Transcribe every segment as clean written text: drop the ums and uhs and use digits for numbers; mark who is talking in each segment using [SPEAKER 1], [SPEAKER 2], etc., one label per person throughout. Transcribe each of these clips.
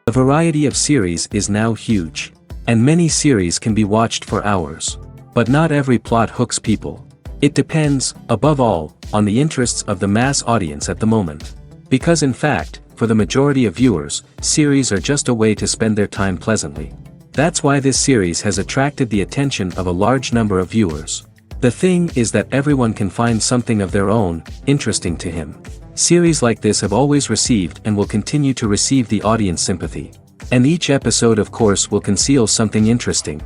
[SPEAKER 1] The variety of series is now huge. And many series can be watched for hours. But not every plot hooks people. It depends, above all, on the interests of the mass audience at the moment. Because in fact, for the majority of viewers, series are just a way to spend their time pleasantly. That's why this series has attracted the attention of a large number of viewers. The thing is that everyone can find something of their own, interesting to him. Series like this have always received and will continue to receive the audience sympathy. And each episode of course will conceal something interesting.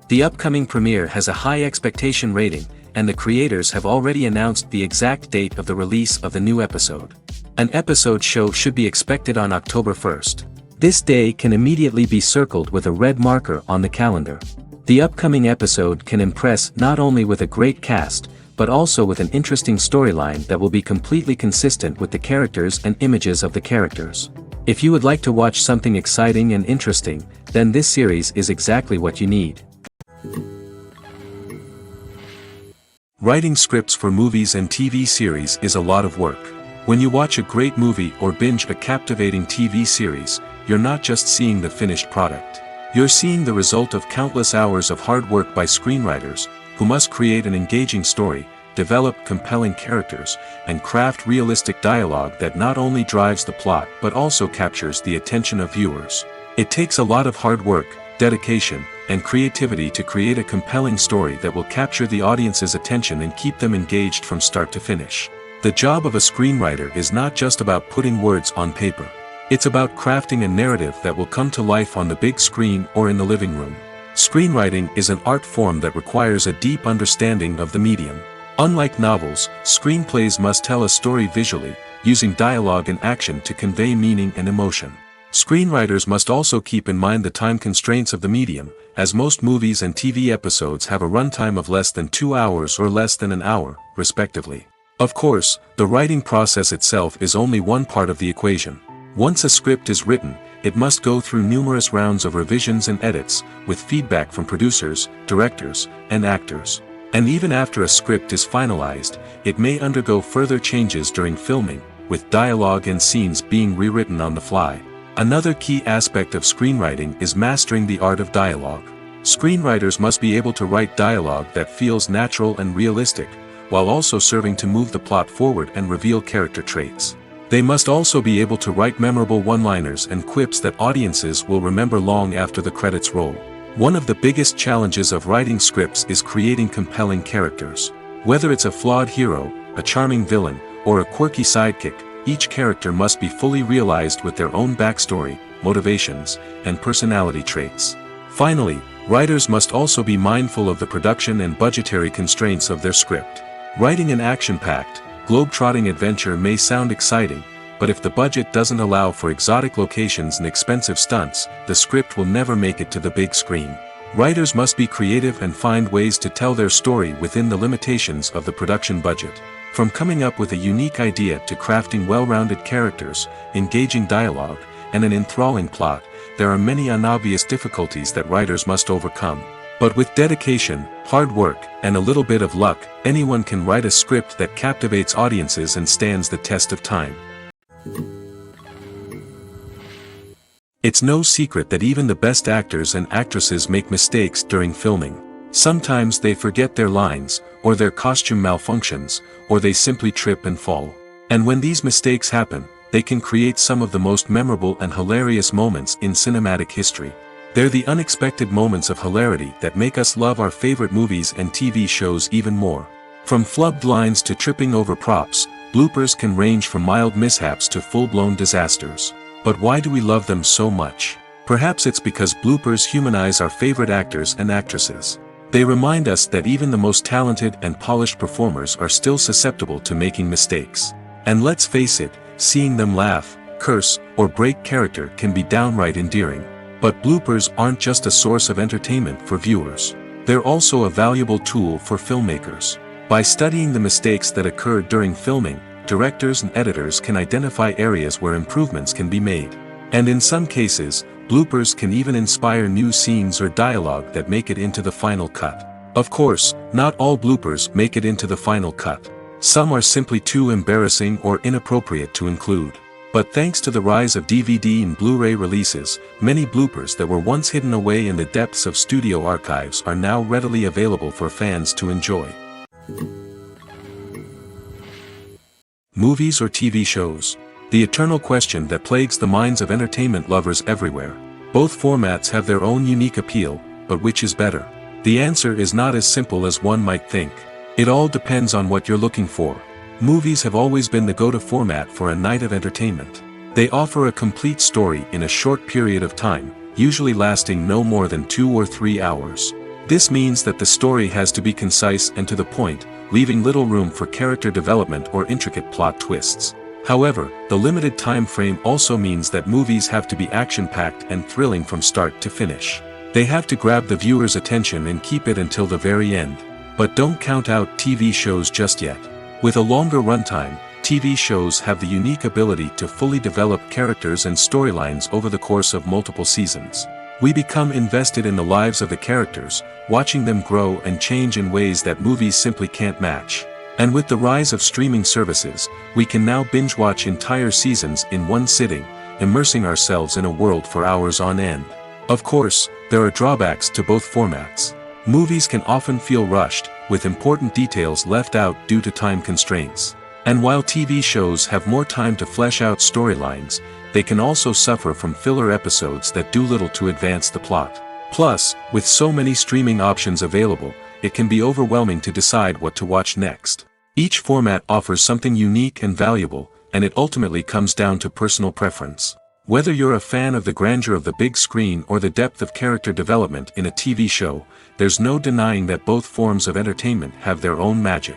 [SPEAKER 1] The upcoming premiere has a high expectation rating, and the creators have already announced the exact date of the release of the new episode. An episode show should be expected on October 1st. This day can immediately be circled with a red marker on the calendar. The upcoming episode can impress not only with a great cast, but also with an interesting storyline that will be completely consistent with the characters and images of the characters. If you would like to watch something exciting and interesting, then this series is exactly what you need. Writing scripts for movies and TV series is a lot of work. When you watch a great movie or binge a captivating TV series, you're not just seeing the finished product. You're seeing the result of countless hours of hard work by screenwriters, who must create an engaging story, develop compelling characters, and craft realistic dialogue that not only drives the plot but also captures the attention of viewers. It takes a lot of hard work, dedication, and creativity to create a compelling story that will capture the audience's attention and keep them engaged from start to finish. The job of a screenwriter is not just about putting words on paper. It's about crafting a narrative that will come to life on the big screen or in the living room. Screenwriting is an art form that requires a deep understanding of the medium. Unlike novels, screenplays must tell a story visually, using dialogue and action to convey meaning and emotion. Screenwriters must also keep in mind the time constraints of the medium, as most movies and TV episodes have a runtime of less than 2 hours or less than an hour, respectively. Of course, the writing process itself is only one part of the equation. Once a script is written, it must go through numerous rounds of revisions and edits, with feedback from producers, directors, and actors. And even after a script is finalized, it may undergo further changes during filming, with dialogue and scenes being rewritten on the fly. Another key aspect of screenwriting is mastering the art of dialogue. Screenwriters must be able to write dialogue that feels natural and realistic, while also serving to move the plot forward and reveal character traits. They must also be able to write memorable one-liners and quips that audiences will remember long after the credits roll. One of the biggest challenges of writing scripts is creating compelling characters. Whether it's a flawed hero, a charming villain, or a quirky sidekick, each character must be fully realized with their own backstory, motivations, and personality traits. Finally, writers must also be mindful of the production and budgetary constraints of their script. Writing an action-packed, globe-trotting adventure may sound exciting, but if the budget doesn't allow for exotic locations and expensive stunts, the script will never make it to the big screen. Writers must be creative and find ways to tell their story within the limitations of the production budget. From coming up with a unique idea to crafting well-rounded characters, engaging dialogue, and an enthralling plot, there are many unobvious difficulties that writers must overcome. But with dedication, hard work, and a little bit of luck, anyone can write a script that captivates audiences and stands the test of time. It's no secret that even the best actors and actresses make mistakes during filming. Sometimes they forget their lines, or their costume malfunctions, or they simply trip and fall. And when these mistakes happen, they can create some of the most memorable and hilarious moments in cinematic history. They're the unexpected moments of hilarity that make us love our favorite movies and TV shows even more. From flubbed lines to tripping over props, bloopers can range from mild mishaps to full-blown disasters. But why do we love them so much? Perhaps it's because bloopers humanize our favorite actors and actresses. They remind us that even the most talented and polished performers are still susceptible to making mistakes. And let's face it, seeing them laugh, curse, or break character can be downright endearing. But bloopers aren't just a source of entertainment for viewers. They're also a valuable tool for filmmakers. By studying the mistakes that occurred during filming, directors and editors can identify areas where improvements can be made. And in some cases, bloopers can even inspire new scenes or dialogue that make it into the final cut. Of course, not all bloopers make it into the final cut. Some are simply too embarrassing or inappropriate to include. But thanks to the rise of DVD and Blu-ray releases, many bloopers that were once hidden away in the depths of studio archives are now readily available for fans to enjoy. Movies or TV shows? The eternal question that plagues the minds of entertainment lovers everywhere. Both formats have their own unique appeal, but which is better? The answer is not as simple as one might think. It all depends on what you're looking for. Movies have always been the go-to format for a night of entertainment. They offer a complete story in a short period of time, usually lasting no more than 2 or 3 hours. This means that the story has to be concise and to the point, leaving little room for character development or intricate plot twists. However, the limited time frame also means that movies have to be action-packed and thrilling from start to finish. They have to grab the viewer's attention and keep it until the very end. But don't count out TV shows just yet. With a longer runtime, TV shows have the unique ability to fully develop characters and storylines over the course of multiple seasons. We become invested in the lives of the characters, watching them grow and change in ways that movies simply can't match. And with the rise of streaming services, we can now binge-watch entire seasons in one sitting, immersing ourselves in a world for hours on end. Of course, there are drawbacks to both formats. Movies can often feel rushed, with important details left out due to time constraints. And while TV shows have more time to flesh out storylines, they can also suffer from filler episodes that do little to advance the plot. Plus, with so many streaming options available, it can be overwhelming to decide what to watch next. Each format offers something unique and valuable, and it ultimately comes down to personal preference. Whether you're a fan of the grandeur of the big screen or the depth of character development in a TV show, there's no denying that both forms of entertainment have their own magic.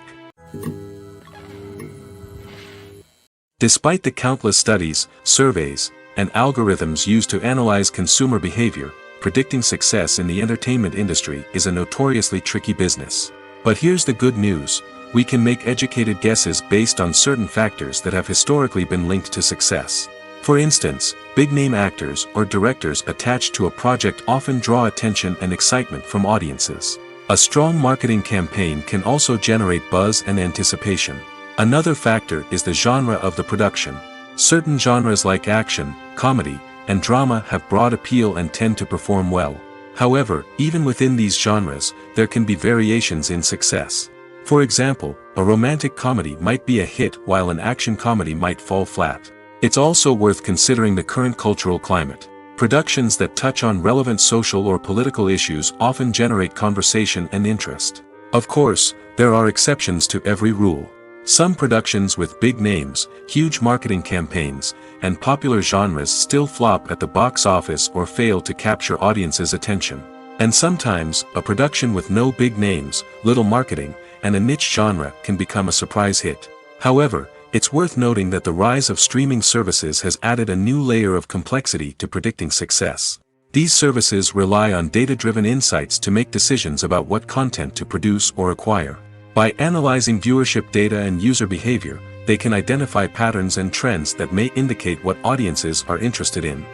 [SPEAKER 1] Despite the countless studies, surveys, and algorithms used to analyze consumer behavior, predicting success in the entertainment industry is a notoriously tricky business. But here's the good news: we can make educated guesses based on certain factors that have historically been linked to success. For instance, big-name actors or directors attached to a project often draw attention and excitement from audiences. A strong marketing campaign can also generate buzz and anticipation. Another factor is the genre of the production. Certain genres like action, comedy, and drama have broad appeal and tend to perform well. However, even within these genres, there can be variations in success. For example, a romantic comedy might be a hit while an action comedy might fall flat. It's also worth considering the current cultural climate. Productions that touch on relevant social or political issues often generate conversation and interest. Of course, there are exceptions to every rule. Some productions with big names, huge marketing campaigns, and popular genres still flop at the box office or fail to capture audiences' attention. And sometimes, a production with no big names, little marketing, and a niche genre can become a surprise hit. However, it's worth noting that the rise of streaming services has added a new layer of complexity to predicting success. These services rely on data-driven insights to make decisions about what content to produce or acquire. By analyzing viewership data and user behavior, they can identify patterns and trends that may indicate what audiences are interested in.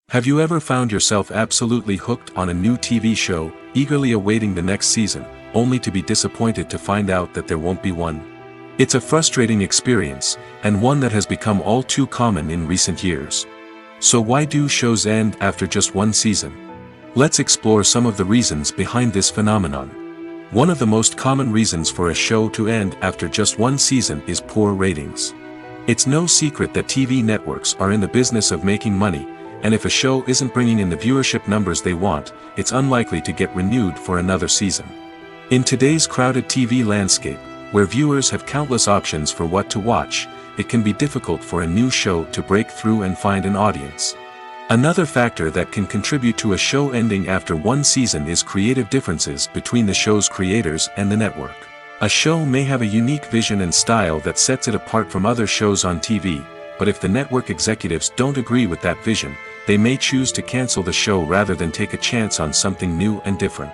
[SPEAKER 1] Have you ever found yourself absolutely hooked on a new TV show, eagerly awaiting the next season, only to be disappointed to find out that there won't be one? It's a frustrating experience, and one that has become all too common in recent years. So why do shows end after just one season? Let's explore some of the reasons behind this phenomenon. One of the most common reasons for a show to end after just one season is poor ratings. It's no secret that TV networks are in the business of making money, and if a show isn't bringing in the viewership numbers they want, it's unlikely to get renewed for another season. In today's crowded TV landscape, where viewers have countless options for what to watch, it can be difficult for a new show to break through and find an audience. Another factor that can contribute to a show ending after one season is creative differences between the show's creators and the network. A show may have a unique vision and style that sets it apart from other shows on TV, but if the network executives don't agree with that vision, they may choose to cancel the show rather than take a chance on something new and different.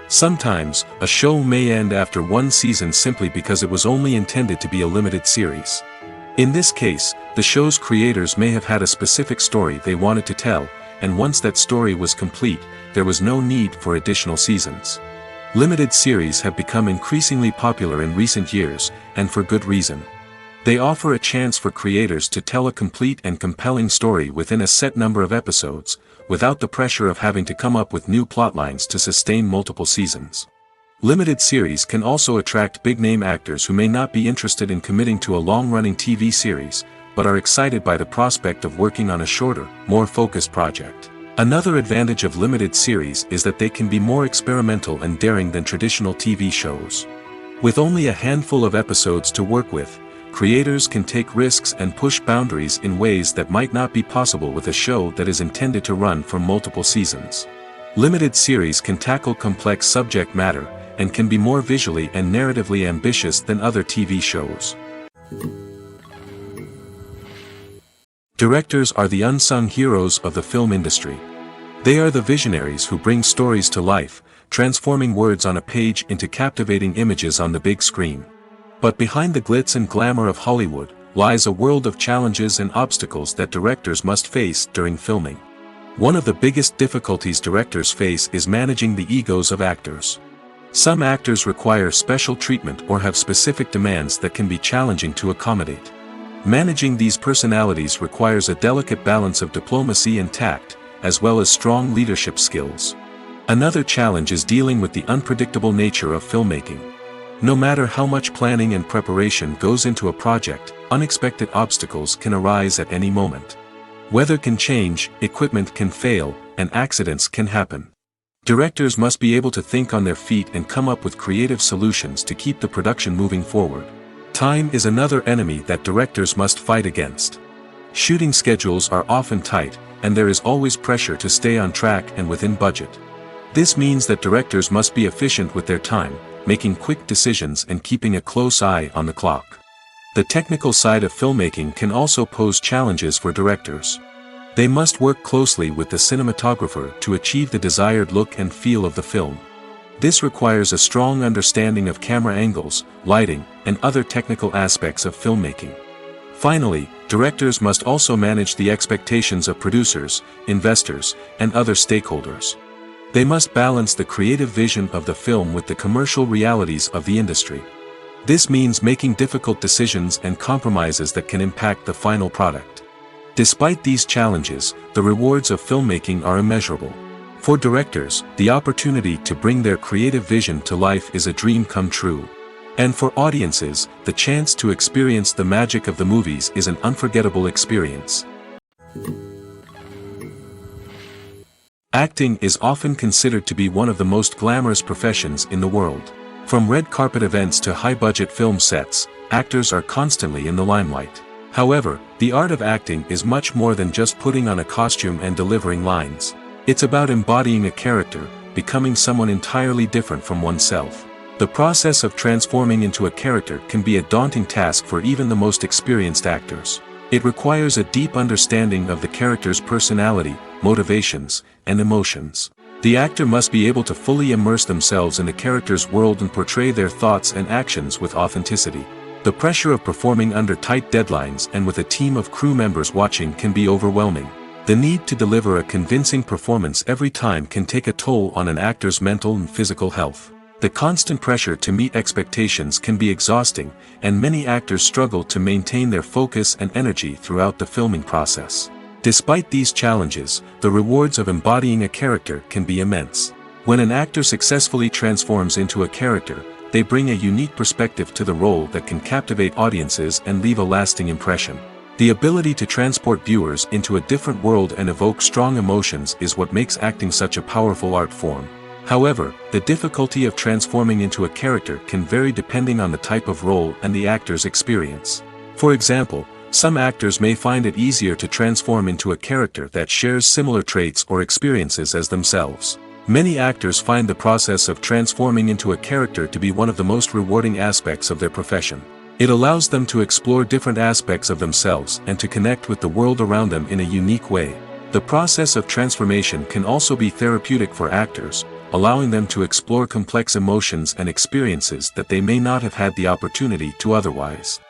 [SPEAKER 1] Sometimes, a show may end after one season simply because it was only intended to be a limited series. In this case, the show's creators may have had a specific story they wanted to tell, and once that story was complete, there was no need for additional seasons. Limited series have become increasingly popular in recent years, and for good reason. They offer a chance for creators to tell a complete and compelling story within a set number of episodes, without the pressure of having to come up with new plotlines to sustain multiple seasons. Limited series can also attract big-name actors who may not be interested in committing to a long-running TV series, but are excited by the prospect of working on a shorter, more focused project. Another advantage of limited series is that they can be more experimental and daring than traditional TV shows. With only a handful of episodes to work with, creators can take risks and push boundaries in ways that might not be possible with a show that is intended to run for multiple seasons. Limited series can tackle complex subject matter, and can be more visually and narratively ambitious than other TV shows. Directors are the unsung heroes of the film industry. They are the visionaries who bring stories to life, transforming words on a page into captivating images on the big screen. But behind the glitz and glamour of Hollywood, lies a world of challenges and obstacles that directors must face during filming. One of the biggest difficulties directors face is managing the egos of actors. Some actors require special treatment or have specific demands that can be challenging to accommodate. Managing these personalities requires a delicate balance of diplomacy and tact, as well as strong leadership skills. Another challenge is dealing with the unpredictable nature of filmmaking. No matter how much planning and preparation goes into a project, unexpected obstacles can arise at any moment. Weather can change, equipment can fail, and accidents can happen. Directors must be able to think on their feet and come up with creative solutions to keep the production moving forward. Time is another enemy that directors must fight against. Shooting schedules are often tight, and there is always pressure to stay on track and within budget. This means that directors must be efficient with their time, making quick decisions and keeping a close eye on the clock. The technical side of filmmaking can also pose challenges for directors. They must work closely with the cinematographer to achieve the desired look and feel of the film. This requires a strong understanding of camera angles, lighting, and other technical aspects of filmmaking. Finally, directors must also manage the expectations of producers, investors, and other stakeholders. They must balance the creative vision of the film with the commercial realities of the industry. This means making difficult decisions and compromises that can impact the final product. Despite these challenges, the rewards of filmmaking are immeasurable. For directors, the opportunity to bring their creative vision to life is a dream come true. And for audiences, the chance to experience the magic of the movies is an unforgettable experience. Acting is often considered to be one of the most glamorous professions in the world. From red carpet events to high-budget film sets, actors are constantly in the limelight. However, the art of acting is much more than just putting on a costume and delivering lines. It's about embodying a character, becoming someone entirely different from oneself. The process of transforming into a character can be a daunting task for even the most experienced actors. It requires a deep understanding of the character's personality, motivations, and emotions. The actor must be able to fully immerse themselves in the character's world and portray their thoughts and actions with authenticity. The pressure of performing under tight deadlines and with a team of crew members watching can be overwhelming. The need to deliver a convincing performance every time can take a toll on an actor's mental and physical health. The constant pressure to meet expectations can be exhausting, and many actors struggle to maintain their focus and energy throughout the filming process. Despite these challenges, the rewards of embodying a character can be immense. When an actor successfully transforms into a character, they bring a unique perspective to the role that can captivate audiences and leave a lasting impression. The ability to transport viewers into a different world and evoke strong emotions is what makes acting such a powerful art form. However, the difficulty of transforming into a character can vary depending on the type of role and the actor's experience. For example, some actors may find it easier to transform into a character that shares similar traits or experiences as themselves. Many actors find the process of transforming into a character to be one of the most rewarding aspects of their profession. It allows them to explore different aspects of themselves and to connect with the world around them in a unique way. The process of transformation can also be therapeutic for actors, allowing them to explore complex emotions and experiences that they may not have had the opportunity to otherwise.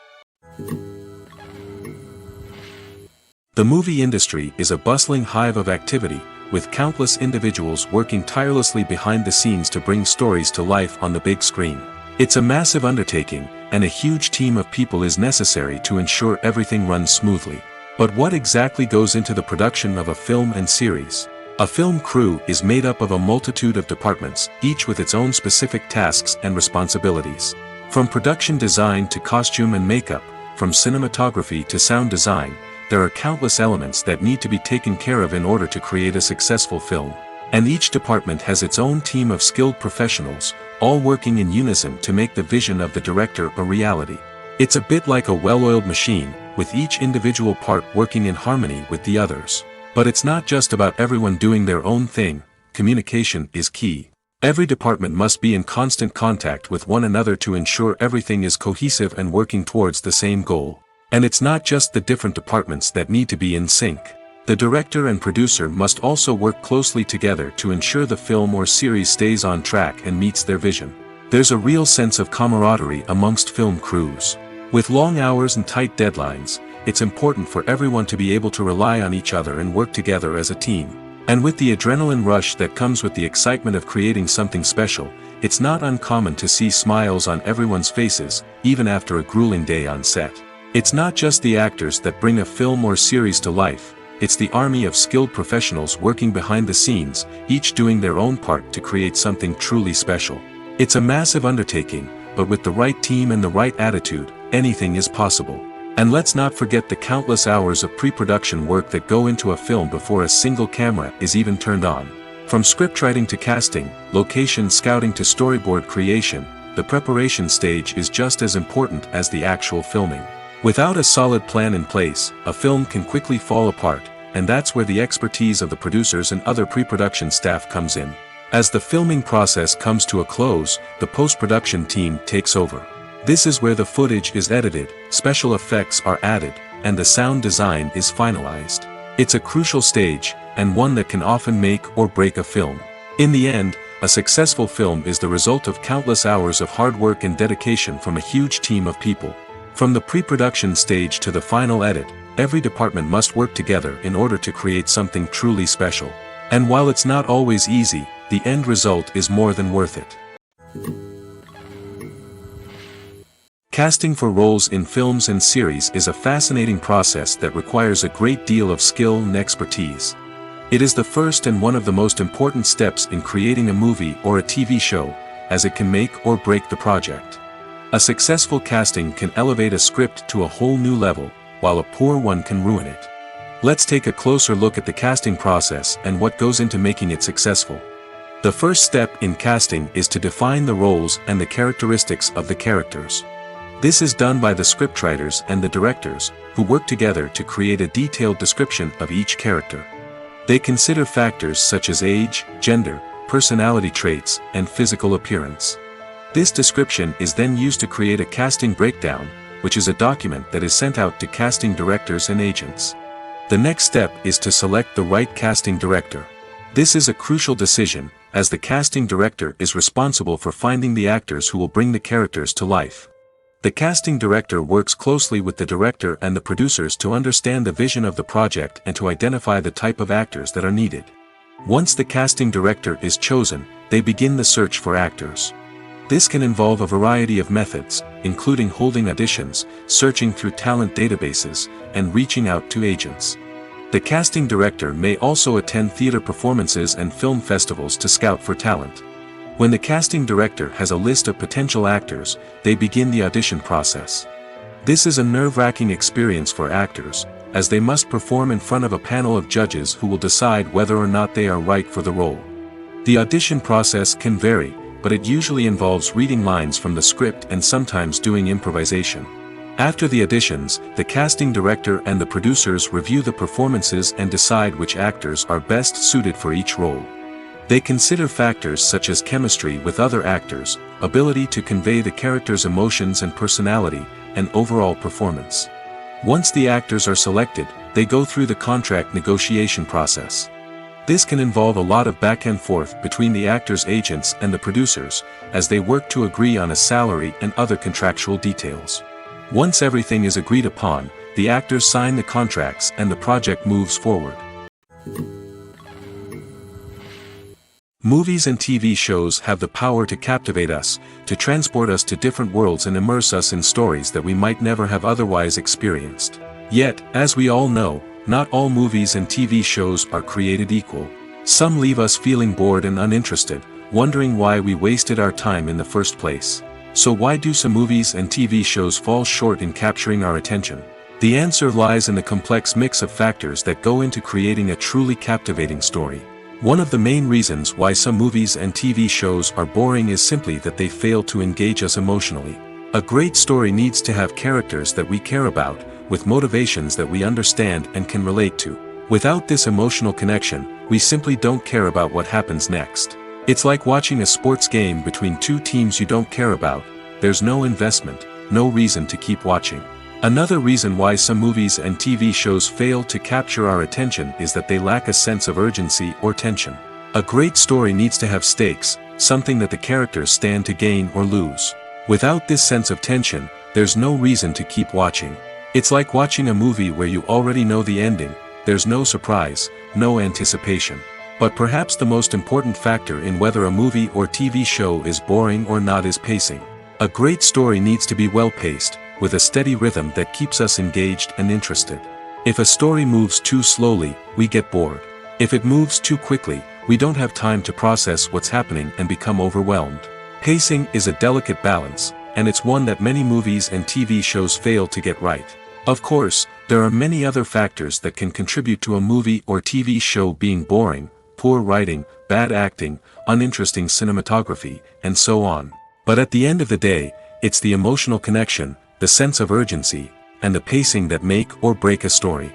[SPEAKER 1] The movie industry is a bustling hive of activity, with countless individuals working tirelessly behind the scenes to bring stories to life on the big screen. It's a massive undertaking, and a huge team of people is necessary to ensure everything runs smoothly. But what exactly goes into the production of a film and series? A film crew is made up of a multitude of departments, each with its own specific tasks and responsibilities. From production design to costume and makeup, from cinematography to sound design, there are countless elements that need to be taken care of in order to create a successful film. And each department has its own team of skilled professionals, all working in unison to make the vision of the director a reality. It's a bit like a well-oiled machine, with each individual part working in harmony with the others. But it's not just about everyone doing their own thing. Communication is key. Every department must be in constant contact with one another to ensure everything is cohesive and working towards the same goal. And it's not just the different departments that need to be in sync. The director and producer must also work closely together to ensure the film or series stays on track and meets their vision. There's a real sense of camaraderie amongst film crews. With long hours and tight deadlines, it's important for everyone to be able to rely on each other and work together as a team. And with the adrenaline rush that comes with the excitement of creating something special, it's not uncommon to see smiles on everyone's faces, even after a grueling day on set. It's not just the actors that bring a film or series to life, it's the army of skilled professionals working behind the scenes, each doing their own part to create something truly special. It's a massive undertaking, but with the right team and the right attitude, anything is possible. And let's not forget the countless hours of pre-production work that go into a film before a single camera is even turned on. From scriptwriting to casting, location scouting to storyboard creation, the preparation stage is just as important as the actual filming. Without a solid plan in place, a film can quickly fall apart, and that's where the expertise of the producers and other pre-production staff comes in. As the filming process comes to a close, the post-production team takes over. This is where the footage is edited, special effects are added, and the sound design is finalized. It's a crucial stage, and one that can often make or break a film. In the end, a successful film is the result of countless hours of hard work and dedication from a huge team of people. From the pre-production stage to the final edit, every department must work together in order to create something truly special. And while it's not always easy, the end result is more than worth it. Casting for roles in films and series is a fascinating process that requires a great deal of skill and expertise. It is the first and one of the most important steps in creating a movie or a TV show, as it can make or break the project. A successful casting can elevate a script to a whole new level, while a poor one can ruin it. Let's take a closer look at the casting process and what goes into making it successful. The first step in casting is to define the roles and the characteristics of the characters. This is done by the scriptwriters and the directors, who work together to create a detailed description of each character. They consider factors such as age, gender, personality traits, and physical appearance. This description is then used to create a casting breakdown, which is a document that is sent out to casting directors and agents. The next step is to select the right casting director. This is a crucial decision, as the casting director is responsible for finding the actors who will bring the characters to life. The casting director works closely with the director and the producers to understand the vision of the project and to identify the type of actors that are needed. Once the casting director is chosen, they begin the search for actors. This can involve a variety of methods, including holding auditions, searching through talent databases, and reaching out to agents. The casting director may also attend theater performances and film festivals to scout for talent. When the casting director has a list of potential actors, they begin the audition process. This is a nerve-wracking experience for actors, as they must perform in front of a panel of judges who will decide whether or not they are right for the role. The audition process can vary, but it usually involves reading lines from the script and sometimes doing improvisation. After the auditions, the casting director and the producers review the performances and decide which actors are best suited for each role. They consider factors such as chemistry with other actors, ability to convey the character's emotions and personality, and overall performance. Once the actors are selected, they go through the contract negotiation process. This can involve a lot of back and forth between the actors' agents and the producers, as they work to agree on a salary and other contractual details. Once everything is agreed upon, the actors sign the contracts and the project moves forward. Movies and TV shows have the power to captivate us, to transport us to different worlds and immerse us in stories that we might never have otherwise experienced. Yet, as we all know, not all movies and TV shows are created equal. Some leave us feeling bored and uninterested, wondering why we wasted our time in the first place. So why do some movies and TV shows fall short in capturing our attention? The answer lies in the complex mix of factors that go into creating a truly captivating story. One of the main reasons why some movies and TV shows are boring is simply that they fail to engage us emotionally. A great story needs to have characters that we care about, with motivations that we understand and can relate to. Without this emotional connection, we simply don't care about what happens next. It's like watching a sports game between two teams you don't care about. There's no investment, no reason to keep watching. Another reason why some movies and TV shows fail to capture our attention is that they lack a sense of urgency or tension. A great story needs to have stakes, something that the characters stand to gain or lose. Without this sense of tension, there's no reason to keep watching. It's like watching a movie where you already know the ending. There's no surprise, no anticipation. But perhaps the most important factor in whether a movie or TV show is boring or not is pacing. A great story needs to be well-paced, with a steady rhythm that keeps us engaged and interested. If a story moves too slowly, we get bored. If it moves too quickly, we don't have time to process what's happening and become overwhelmed. Pacing is a delicate balance, and it's one that many movies and TV shows fail to get right. Of course, there are many other factors that can contribute to a movie or TV show being boring: poor writing, bad acting, uninteresting cinematography, and so on. But at the end of the day, it's the emotional connection, the sense of urgency, and the pacing that make or break a story.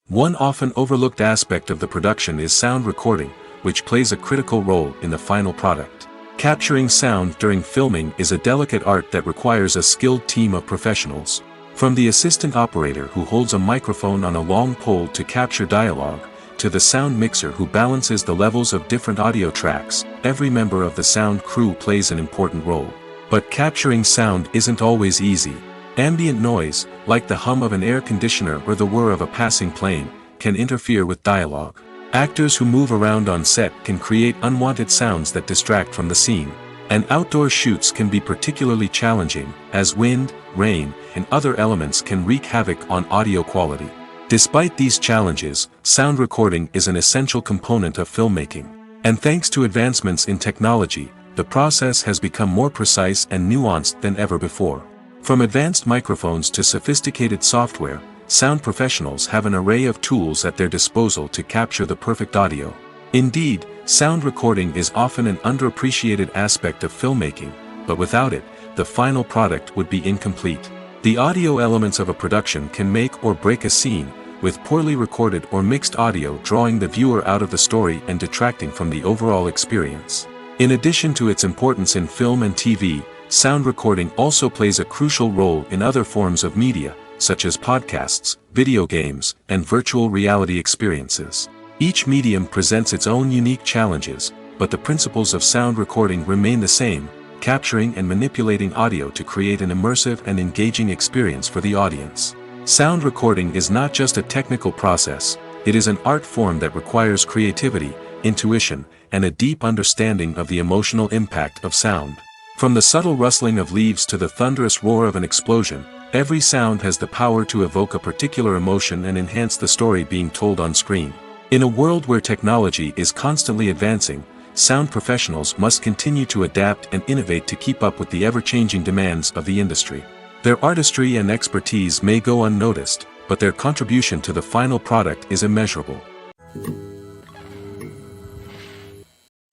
[SPEAKER 1] One often overlooked aspect of the production is sound recording, which plays a critical role in the final product. Capturing sound during filming is a delicate art that requires a skilled team of professionals. From the assistant operator who holds a microphone on a long pole to capture dialogue, to the sound mixer who balances the levels of different audio tracks, every member of the sound crew plays an important role. But capturing sound isn't always easy. Ambient noise, like the hum of an air conditioner or the whir of a passing plane, can interfere with dialogue. Actors who move around on set can create unwanted sounds that distract from the scene. And outdoor shoots can be particularly challenging, as wind, rain, and other elements can wreak havoc on audio quality. Despite these challenges, sound recording is an essential component of filmmaking. And thanks to advancements in technology, the process has become more precise and nuanced than ever before. From advanced microphones to sophisticated software, sound professionals have an array of tools at their disposal to capture the perfect audio. Indeed, sound recording is often an underappreciated aspect of filmmaking, but without it, the final product would be incomplete. The audio elements of a production can make or break a scene, with poorly recorded or mixed audio drawing the viewer out of the story and detracting from the overall experience. In addition to its importance in film and TV, sound recording also plays a crucial role in other forms of media, such as podcasts, video games, and virtual reality experiences. Each medium presents its own unique challenges, but the principles of sound recording remain the same: capturing and manipulating audio to create an immersive and engaging experience for the audience. Sound recording is not just a technical process, it is an art form that requires creativity, intuition, and a deep understanding of the emotional impact of sound. From the subtle rustling of leaves to the thunderous roar of an explosion, every sound has the power to evoke a particular emotion and enhance the story being told on screen. In a world where technology is constantly advancing, sound professionals must continue to adapt and innovate to keep up with the ever-changing demands of the industry. Their artistry and expertise may go unnoticed, but their contribution to the final product is immeasurable.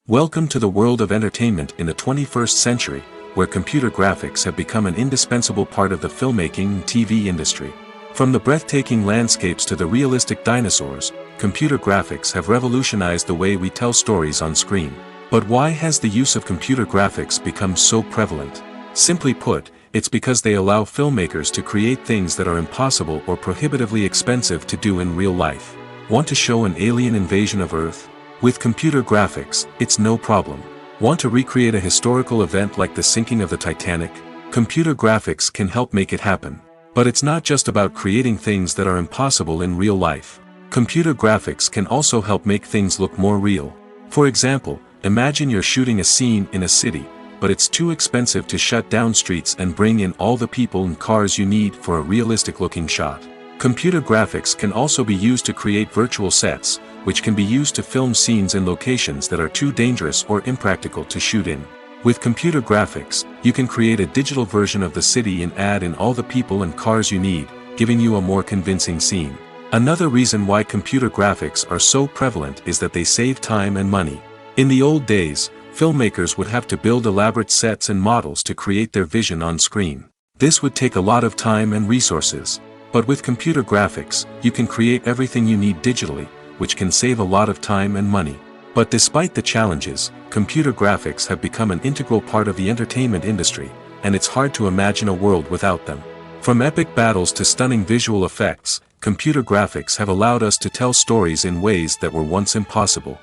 [SPEAKER 1] Welcome to the world of entertainment in the 21st century, where computer graphics have become an indispensable part of the filmmaking and TV industry. From the breathtaking landscapes to the realistic dinosaurs, computer graphics have revolutionized the way we tell stories on screen. But why has the use of computer graphics become so prevalent? Simply put, it's because they allow filmmakers to create things that are impossible or prohibitively expensive to do in real life. Want to show an alien invasion of Earth? With computer graphics, it's no problem. Want to recreate a historical event like the sinking of the Titanic? Computer graphics can help make it happen. But it's not just about creating things that are impossible in real life. Computer graphics can also help make things look more real. For example, imagine you're shooting a scene in a city, but it's too expensive to shut down streets and bring in all the people and cars you need for a realistic-looking shot. Computer graphics can also be used to create virtual sets, which can be used to film scenes in locations that are too dangerous or impractical to shoot in. With computer graphics, you can create a digital version of the city and add in all the people and cars you need, giving you a more convincing scene. Another reason why computer graphics are so prevalent is that they save time and money. In the old days, filmmakers would have to build elaborate sets and models to create their vision on screen. This would take a lot of time and resources. But with computer graphics, you can create everything you need digitally, which can save a lot of time and money. But despite the challenges, computer graphics have become an integral part of the entertainment industry, and it's hard to imagine a world without them. From epic battles to stunning visual effects, computer graphics have allowed us to tell stories in ways that were once impossible.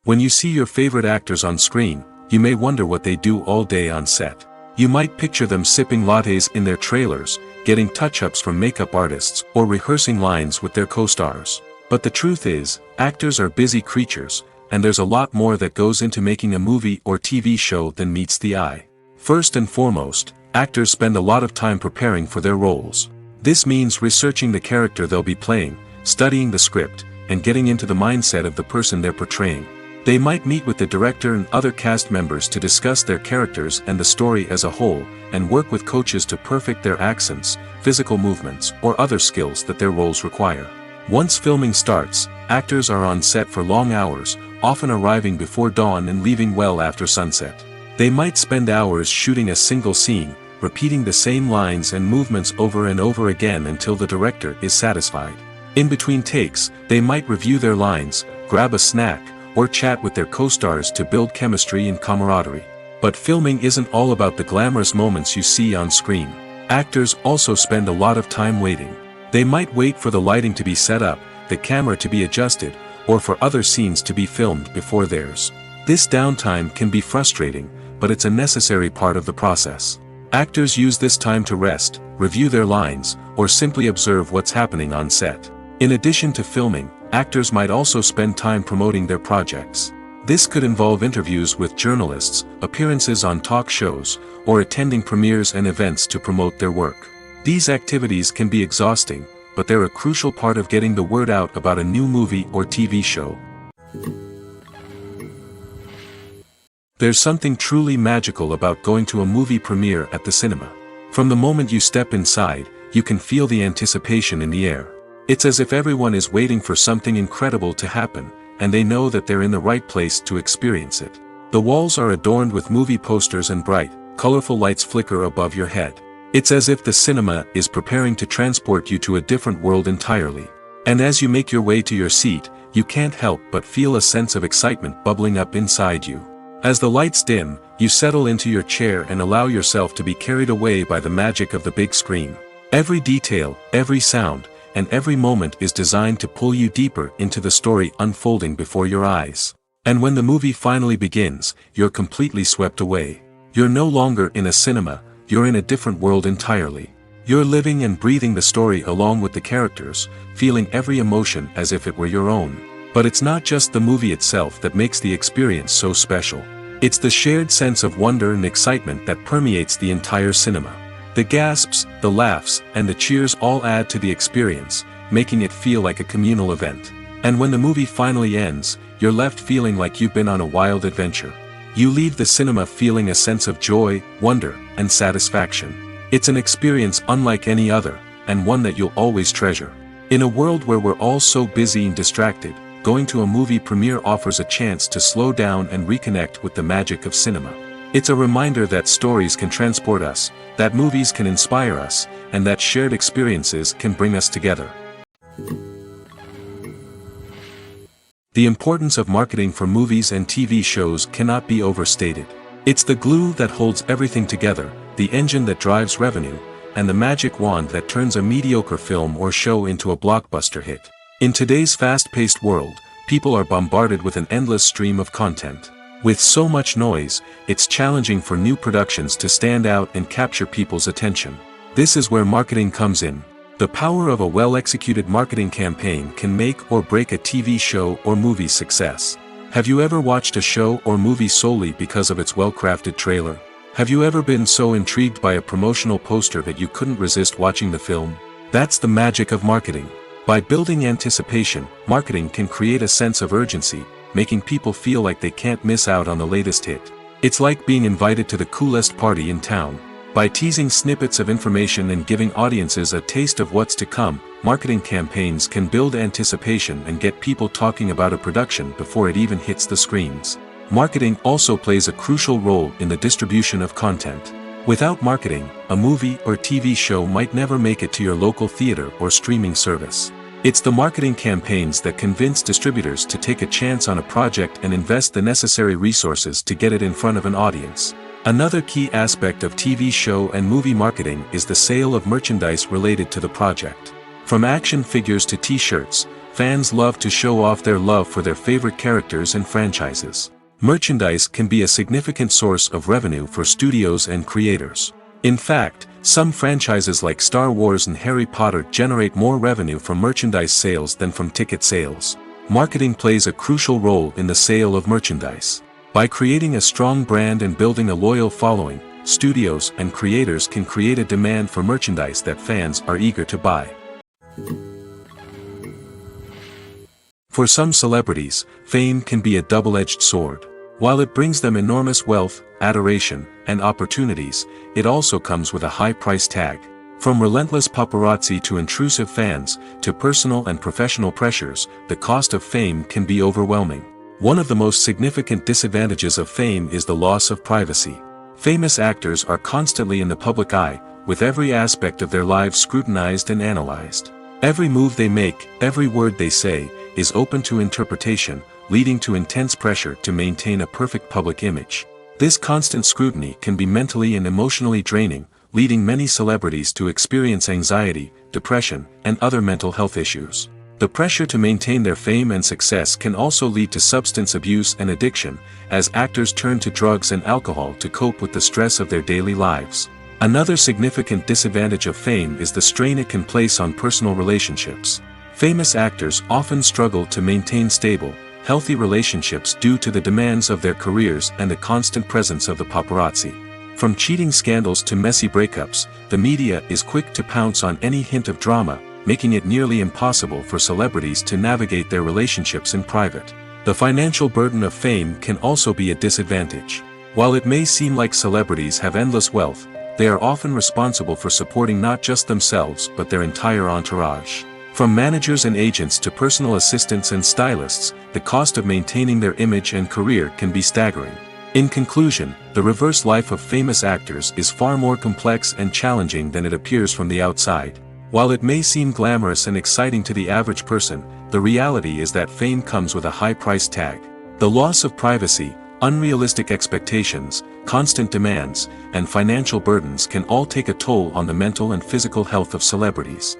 [SPEAKER 1] When you see your favorite actors on screen, you may wonder what they do all day on set. You might picture them sipping lattes in their trailers, getting touch-ups from makeup artists, or rehearsing lines with their co-stars. But the truth is, actors are busy creatures, and there's a lot more that goes into making a movie or TV show than meets the eye. First and foremost, actors spend a lot of time preparing for their roles. This means researching the character they'll be playing, studying the script, and getting into the mindset of the person they're portraying. They might meet with the director and other cast members to discuss their characters and the story as a whole, and work with coaches to perfect their accents, physical movements, or other skills that their roles require. Once filming starts, actors are on set for long hours, often arriving before dawn and leaving well after sunset. They might spend hours shooting a single scene, repeating the same lines and movements over and over again until the director is satisfied. In between takes, they might review their lines, grab a snack, or chat with their co-stars to build chemistry and camaraderie. But filming isn't all about the glamorous moments you see on screen. Actors also spend a lot of time waiting. They might wait for the lighting to be set up, the camera to be adjusted, or for other scenes to be filmed before theirs. This downtime can be frustrating, but it's a necessary part of the process. Actors use this time to rest, review their lines, or simply observe what's happening on set. In addition to filming, actors might also spend time promoting their projects. This could involve interviews with journalists, appearances on talk shows, or attending premieres and events to promote their work. These activities can be exhausting, but they're a crucial part of getting the word out about a new movie or TV show. There's something truly magical about going to a movie premiere at the cinema. From the moment you step inside, you can feel the anticipation in the air. It's as if everyone is waiting for something incredible to happen, and they know that they're in the right place to experience it. The walls are adorned with movie posters and bright, colorful lights flicker above your head. It's as if the cinema is preparing to transport you to a different world entirely. And as you make your way to your seat, you can't help but feel a sense of excitement bubbling up inside you. As the lights dim, you settle into your chair and allow yourself to be carried away by the magic of the big screen. Every detail, every sound, and every moment is designed to pull you deeper into the story unfolding before your eyes. And when the movie finally begins, you're completely swept away. You're no longer in a cinema, you're in a different world entirely. You're living and breathing the story along with the characters, feeling every emotion as if it were your own. But it's not just the movie itself that makes the experience so special. It's the shared sense of wonder and excitement that permeates the entire cinema. The gasps, the laughs, and the cheers all add to the experience, making it feel like a communal event. And when the movie finally ends, you're left feeling like you've been on a wild adventure. You leave the cinema feeling a sense of joy, wonder, and satisfaction. It's an experience unlike any other, and one that you'll always treasure. In a world where we're all so busy and distracted, going to a movie premiere offers a chance to slow down and reconnect with the magic of cinema. It's a reminder that stories can transport us, that movies can inspire us, and that shared experiences can bring us together. The importance of marketing for movies and TV shows cannot be overstated. It's the glue that holds everything together, the engine that drives revenue, and the magic wand that turns a mediocre film or show into a blockbuster hit. In today's fast-paced world, people are bombarded with an endless stream of content. With so much noise, it's challenging for new productions to stand out and capture people's attention. This is where marketing comes in. The power of a well-executed marketing campaign can make or break a TV show or movie's success. Have you ever watched a show or movie solely because of its well-crafted trailer? Have you ever been so intrigued by a promotional poster that you couldn't resist watching the film? That's the magic of marketing. By building anticipation, marketing can create a sense of urgency, making people feel like they can't miss out on the latest hit. It's like being invited to the coolest party in town. By teasing snippets of information and giving audiences a taste of what's to come, marketing campaigns can build anticipation and get people talking about a production before it even hits the screens. Marketing also plays a crucial role in the distribution of content. Without marketing, a movie or TV show might never make it to your local theater or streaming service. It's the marketing campaigns that convince distributors to take a chance on a project and invest the necessary resources to get it in front of an audience. Another key aspect of TV show and movie marketing is the sale of merchandise related to the project. From action figures to t-shirts, fans love to show off their love for their favorite characters and franchises. Merchandise can be a significant source of revenue for studios and creators. In fact, some franchises like Star Wars and Harry Potter generate more revenue from merchandise sales than from ticket sales. Marketing plays a crucial role in the sale of merchandise. By creating a strong brand and building a loyal following, studios and creators can create a demand for merchandise that fans are eager to buy. For some celebrities, fame can be a double-edged sword. While it brings them enormous wealth, adoration, and opportunities, it also comes with a high price tag. From relentless paparazzi to intrusive fans, to personal and professional pressures, the cost of fame can be overwhelming. One of the most significant disadvantages of fame is the loss of privacy. Famous actors are constantly in the public eye, with every aspect of their lives scrutinized and analyzed. Every move they make, every word they say, is open to interpretation, leading to intense pressure to maintain a perfect public image. This constant scrutiny can be mentally and emotionally draining, leading many celebrities to experience anxiety, depression, and other mental health issues. The pressure to maintain their fame and success can also lead to substance abuse and addiction, as actors turn to drugs and alcohol to cope with the stress of their daily lives. Another significant disadvantage of fame is the strain it can place on personal relationships. Famous actors often struggle to maintain stable, healthy relationships due to the demands of their careers and the constant presence of the paparazzi. From cheating scandals to messy breakups, the media is quick to pounce on any hint of drama, making it nearly impossible for celebrities to navigate their relationships in private. The financial burden of fame can also be a disadvantage. While it may seem like celebrities have endless wealth, they are often responsible for supporting not just themselves but their entire entourage. From managers and agents to personal assistants and stylists, the cost of maintaining their image and career can be staggering. In conclusion, the reverse life of famous actors is far more complex and challenging than it appears from the outside. While it may seem glamorous and exciting to the average person, the reality is that fame comes with a high price tag. The loss of privacy, unrealistic expectations, constant demands, and financial burdens can all take a toll on the mental and physical health of celebrities.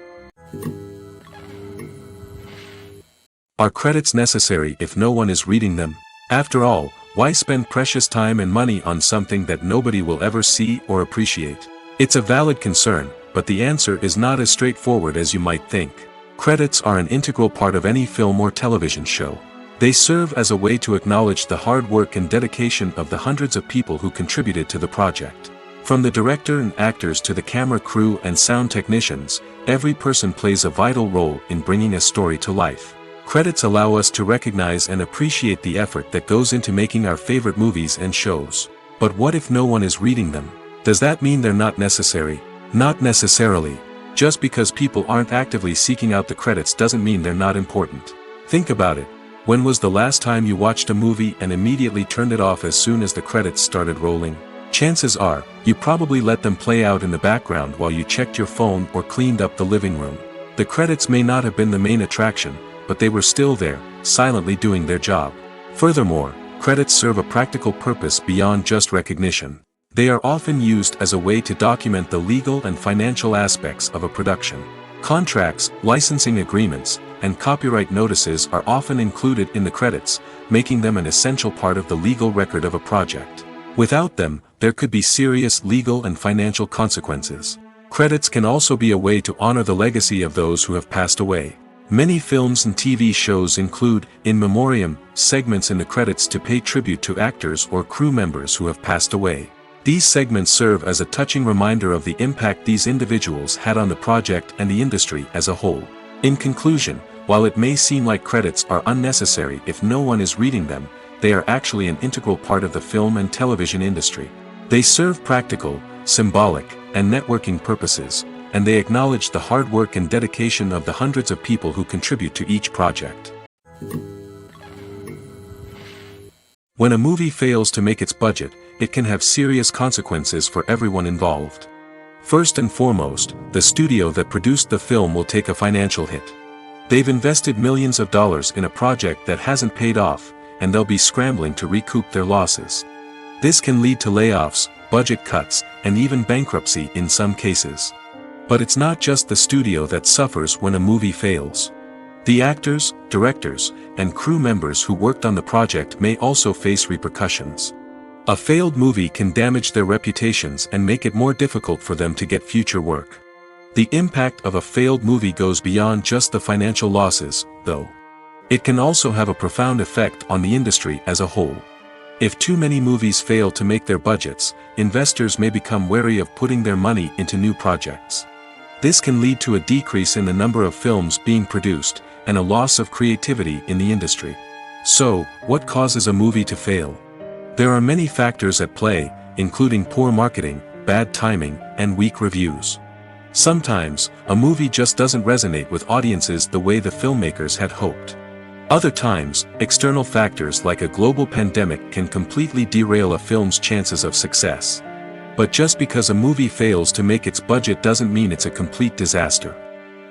[SPEAKER 1] Are credits necessary if no one is reading them? After all, why spend precious time and money on something that nobody will ever see or appreciate? It's a valid concern, but the answer is not as straightforward as you might think. Credits are an integral part of any film or television show. They serve as a way to acknowledge the hard work and dedication of the hundreds of people who contributed to the project. From the director and actors to the camera crew and sound technicians, every person plays a vital role in bringing a story to life. Credits allow us to recognize and appreciate the effort that goes into making our favorite movies and shows. But what if no one is reading them? Does that mean they're not necessary? Not necessarily. Just because people aren't actively seeking out the credits doesn't mean they're not important. Think about it. When was the last time you watched a movie and immediately turned it off as soon as the credits started rolling? Chances are, you probably let them play out in the background while you checked your phone or cleaned up the living room. The credits may not have been the main attraction, but they were still there, silently doing their job. Furthermore, credits serve a practical purpose beyond just recognition. They are often used as a way to document the legal and financial aspects of a production. Contracts, licensing agreements, and copyright notices are often included in the credits, making them an essential part of the legal record of a project. Without them, there could be serious legal and financial consequences. Credits can also be a way to honor the legacy of those who have passed away. Many films and TV shows include, in memoriam, segments in the credits to pay tribute to actors or crew members who have passed away. These segments serve as a touching reminder of the impact these individuals had on the project and the industry as a whole. In conclusion, while it may seem like credits are unnecessary if no one is reading them, they are actually an integral part of the film and television industry. They serve practical, symbolic, and networking purposes, and they acknowledge the hard work and dedication of the hundreds of people who contribute to each project. When a movie fails to make its budget, it can have serious consequences for everyone involved. First and foremost, the studio that produced the film will take a financial hit. They've invested millions of dollars in a project that hasn't paid off, and they'll be scrambling to recoup their losses. This can lead to layoffs, budget cuts, and even bankruptcy in some cases. But it's not just the studio that suffers when a movie fails. The actors, directors, and crew members who worked on the project may also face repercussions. A failed movie can damage their reputations and make it more difficult for them to get future work. The impact of a failed movie goes beyond just the financial losses, though. It can also have a profound effect on the industry as a whole. If too many movies fail to make their budgets, investors may become wary of putting their money into new projects. This can lead to a decrease in the number of films being produced, and a loss of creativity in the industry. So, what causes a movie to fail? There are many factors at play, including poor marketing, bad timing, and weak reviews. Sometimes, a movie just doesn't resonate with audiences the way the filmmakers had hoped. Other times, external factors like a global pandemic can completely derail a film's chances of success. But just because a movie fails to make its budget doesn't mean it's a complete disaster.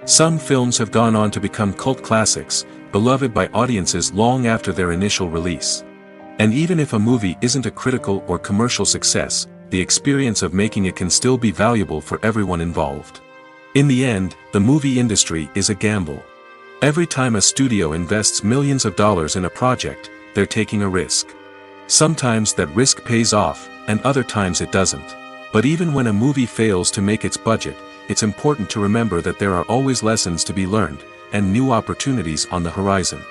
[SPEAKER 1] Some films have gone on to become cult classics, beloved by audiences long after their initial release. And even if a movie isn't a critical or commercial success, the experience of making it can still be valuable for everyone involved. In the end, the movie industry is a gamble. Every time a studio invests millions of dollars in a project, they're taking a risk. Sometimes that risk pays off, and other times it doesn't. But even when a movie fails to make its budget, it's important to remember that there are always lessons to be learned, and new opportunities on the horizon.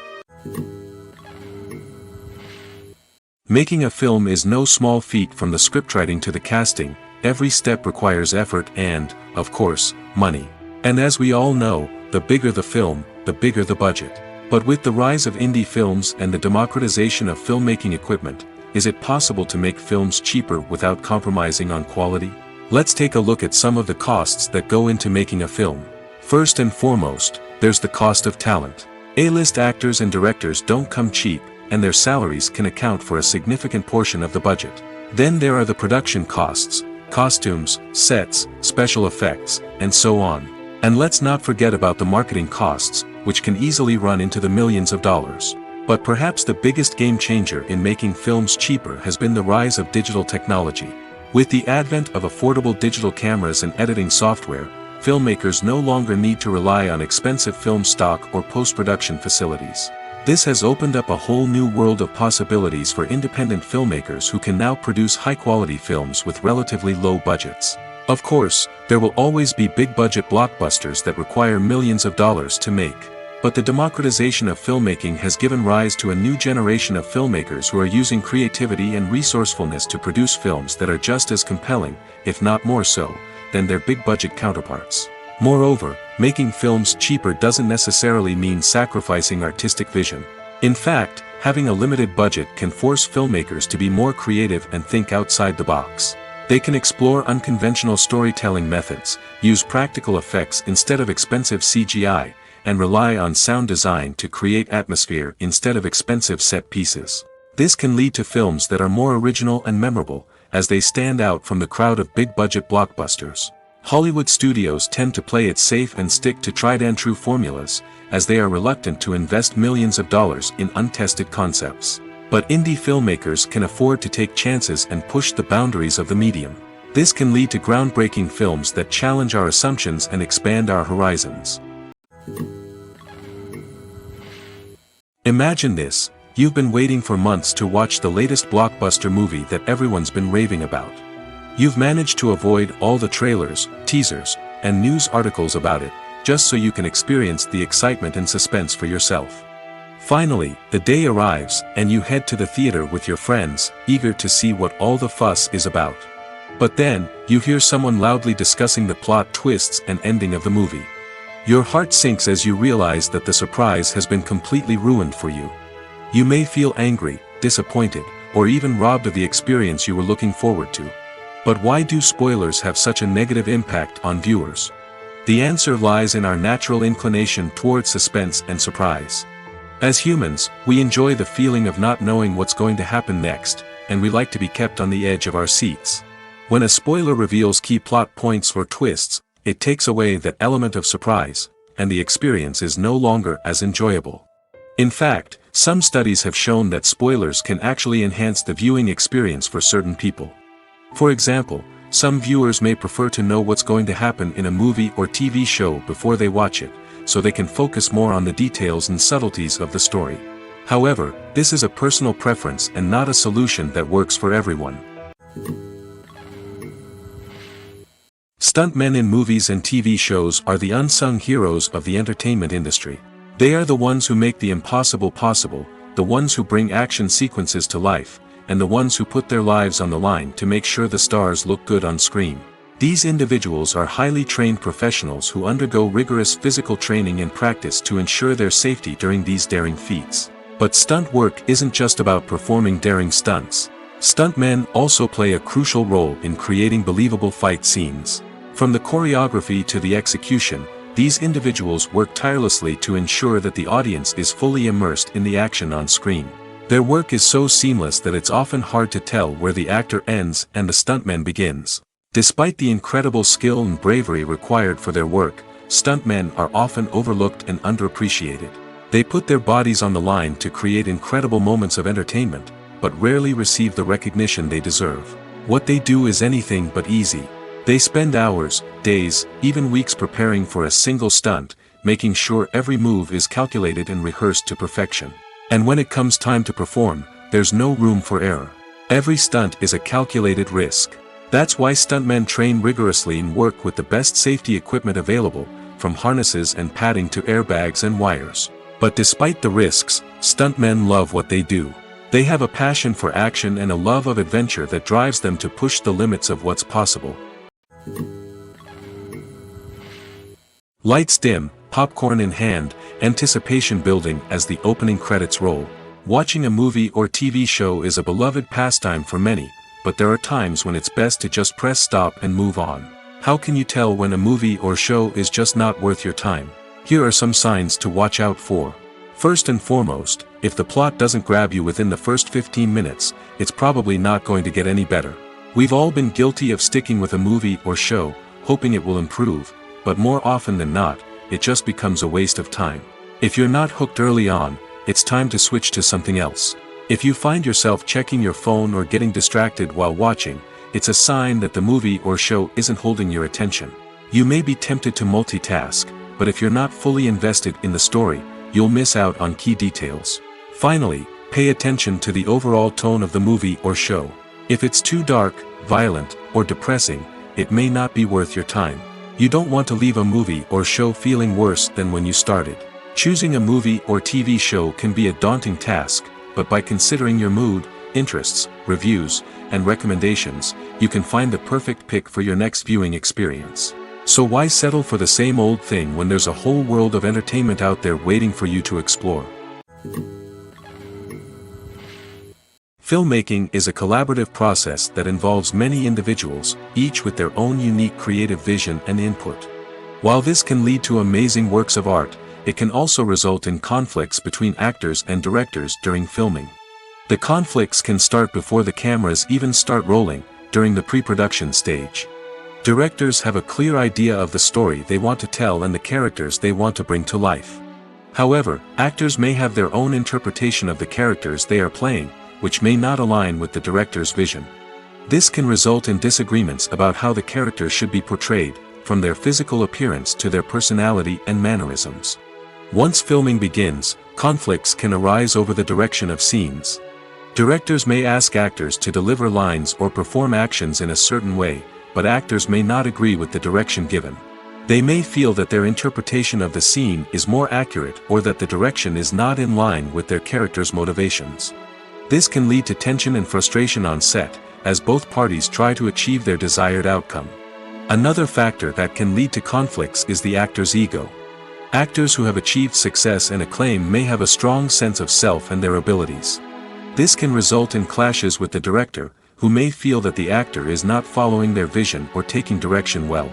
[SPEAKER 1] Making a film is no small feat. From the scriptwriting to the casting, every step requires effort and, of course, money. And as we all know, the bigger the film, the bigger the budget. But with the rise of indie films and the democratization of filmmaking equipment, is it possible to make films cheaper without compromising on quality? Let's take a look at some of the costs that go into making a film. First and foremost, there's the cost of talent. A-list actors and directors don't come cheap, and their salaries can account for a significant portion of the budget. Then there are the production costs, costumes, sets, special effects, and so on. And let's not forget about the marketing costs, which can easily run into the millions of dollars. But perhaps the biggest game changer in making films cheaper has been the rise of digital technology. With the advent of affordable digital cameras and editing software, filmmakers no longer need to rely on expensive film stock or post-production facilities. This has opened up a whole new world of possibilities for independent filmmakers who can now produce high-quality films with relatively low budgets. Of course, there will always be big-budget blockbusters that require millions of dollars to make. But the democratization of filmmaking has given rise to a new generation of filmmakers who are using creativity and resourcefulness to produce films that are just as compelling, if not more so, than their big-budget counterparts. Moreover, making films cheaper doesn't necessarily mean sacrificing artistic vision. In fact, having a limited budget can force filmmakers to be more creative and think outside the box. They can explore unconventional storytelling methods, use practical effects instead of expensive CGI, and rely on sound design to create atmosphere instead of expensive set pieces. This can lead to films that are more original and memorable, as they stand out from the crowd of big-budget blockbusters. Hollywood studios tend to play it safe and stick to tried-and-true formulas, as they are reluctant to invest millions of dollars in untested concepts. But indie filmmakers can afford to take chances and push the boundaries of the medium. This can lead to groundbreaking films that challenge our assumptions and expand our horizons. Imagine this: you've been waiting for months to watch the latest blockbuster movie that everyone's been raving about. You've managed to avoid all the trailers, teasers, and news articles about it, just so you can experience the excitement and suspense for yourself. Finally, the day arrives, and you head to the theater with your friends, eager to see what all the fuss is about. But then, you hear someone loudly discussing the plot twists and ending of the movie. Your heart sinks as you realize that the surprise has been completely ruined for you. You may feel angry, disappointed, or even robbed of the experience you were looking forward to. But why do spoilers have such a negative impact on viewers? The answer lies in our natural inclination toward suspense and surprise. As humans, we enjoy the feeling of not knowing what's going to happen next, and we like to be kept on the edge of our seats. When a spoiler reveals key plot points or twists, it takes away that element of surprise, and the experience is no longer as enjoyable. In fact, some studies have shown that spoilers can actually enhance the viewing experience for certain people. For example, some viewers may prefer to know what's going to happen in a movie or TV show before they watch it, so they can focus more on the details and subtleties of the story. However, this is a personal preference and not a solution that works for everyone. Stuntmen in movies and TV shows are the unsung heroes of the entertainment industry. They are the ones who make the impossible possible, the ones who bring action sequences to life, and the ones who put their lives on the line to make sure the stars look good on screen. These individuals are highly trained professionals who undergo rigorous physical training and practice to ensure their safety during these daring feats. But stunt work isn't just about performing daring stunts. Stuntmen also play a crucial role in creating believable fight scenes. From the choreography to the execution, these individuals work tirelessly to ensure that the audience is fully immersed in the action on screen. Their work is so seamless that it's often hard to tell where the actor ends and the stuntman begins. Despite the incredible skill and bravery required for their work, stuntmen are often overlooked and underappreciated. They put their bodies on the line to create incredible moments of entertainment, but rarely receive the recognition they deserve. What they do is anything but easy. They spend hours, days, even weeks preparing for a single stunt, making sure every move is calculated and rehearsed to perfection. And when it comes time to perform, there's no room for error. Every stunt is a calculated risk. That's why stuntmen train rigorously and work with the best safety equipment available, from harnesses and padding to airbags and wires. But despite the risks, stuntmen love what they do. They have a passion for action and a love of adventure that drives them to push the limits of what's possible. Lights dim, popcorn in hand, anticipation building as the opening credits roll. Watching a movie or TV show is a beloved pastime for many, but there are times when it's best to just press stop and move on. How can you tell when a movie or show is just not worth your time? Here are some signs to watch out for. First and foremost, if the plot doesn't grab you within the first 15 minutes, it's probably not going to get any better. We've all been guilty of sticking with a movie or show, hoping it will improve, but more often than not, it just becomes a waste of time. If you're not hooked early on, it's time to switch to something else. If you find yourself checking your phone or getting distracted while watching, it's a sign that the movie or show isn't holding your attention. You may be tempted to multitask, but if you're not fully invested in the story, you'll miss out on key details. Finally, pay attention to the overall tone of the movie or show. If it's too dark, violent, or depressing, it may not be worth your time. You don't want to leave a movie or show feeling worse than when you started. Choosing a movie or TV show can be a daunting task, but by considering your mood, interests, reviews, and recommendations, you can find the perfect pick for your next viewing experience. So why settle for the same old thing when there's a whole world of entertainment out there waiting for you to explore? Filmmaking is a collaborative process that involves many individuals, each with their own unique creative vision and input. While this can lead to amazing works of art, it can also result in conflicts between actors and directors during filming. The conflicts can start before the cameras even start rolling, during the pre-production stage. Directors have a clear idea of the story they want to tell and the characters they want to bring to life. However, actors may have their own interpretation of the characters they are playing, which may not align with the director's vision. This can result in disagreements about how the characters should be portrayed, from their physical appearance to their personality and mannerisms. Once filming begins, conflicts can arise over the direction of scenes. Directors may ask actors to deliver lines or perform actions in a certain way, but actors may not agree with the direction given. They may feel that their interpretation of the scene is more accurate or that the direction is not in line with their character's motivations. This can lead to tension and frustration on set, as both parties try to achieve their desired outcome. Another factor that can lead to conflicts is the actor's ego. Actors who have achieved success and acclaim may have a strong sense of self and their abilities. This can result in clashes with the director, who may feel that the actor is not following their vision or taking direction well.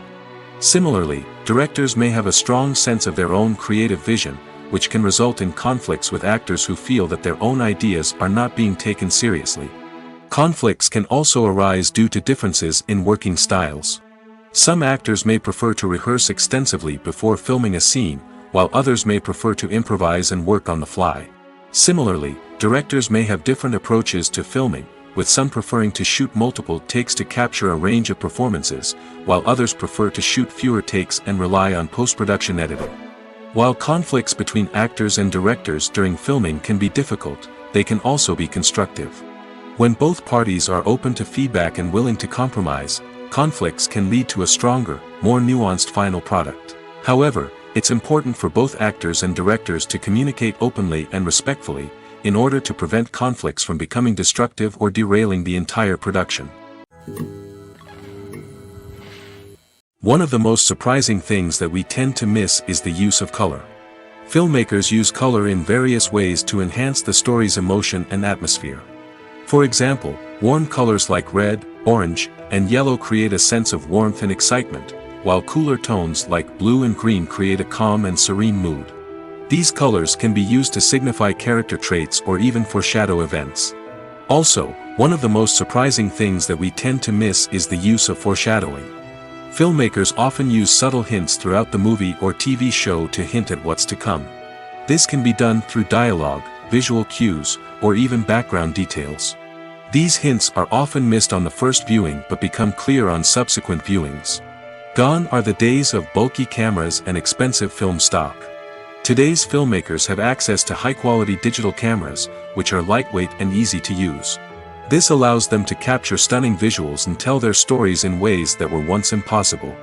[SPEAKER 1] Similarly, directors may have a strong sense of their own creative vision, which can result in conflicts with actors who feel that their own ideas are not being taken seriously. Conflicts can also arise due to differences in working styles. Some actors may prefer to rehearse extensively before filming a scene, while others may prefer to improvise and work on the fly. Similarly, directors may have different approaches to filming, with some preferring to shoot multiple takes to capture a range of performances, while others prefer to shoot fewer takes and rely on post-production editing. While conflicts between actors and directors during filming can be difficult, they can also be constructive. When both parties are open to feedback and willing to compromise, conflicts can lead to a stronger, more nuanced final product. However, it's important for both actors and directors to communicate openly and respectfully, in order to prevent conflicts from becoming destructive or derailing the entire production. One of the most surprising things that we tend to miss is the use of color. Filmmakers use color in various ways to enhance the story's emotion and atmosphere. For example, warm colors like red, orange, and yellow create a sense of warmth and excitement, while cooler tones like blue and green create a calm and serene mood. These colors can be used to signify character traits or even foreshadow events. Also, one of the most surprising things that we tend to miss is the use of foreshadowing. Filmmakers often use subtle hints throughout the movie or TV show to hint at what's to come. This can be done through dialogue, visual cues, or even background details. These hints are often missed on the first viewing but become clear on subsequent viewings. Gone are the days of bulky cameras and expensive film stock. Today's filmmakers have access to high-quality digital cameras, which are lightweight and easy to use. This allows them to capture stunning visuals and tell their stories in ways that were once impossible.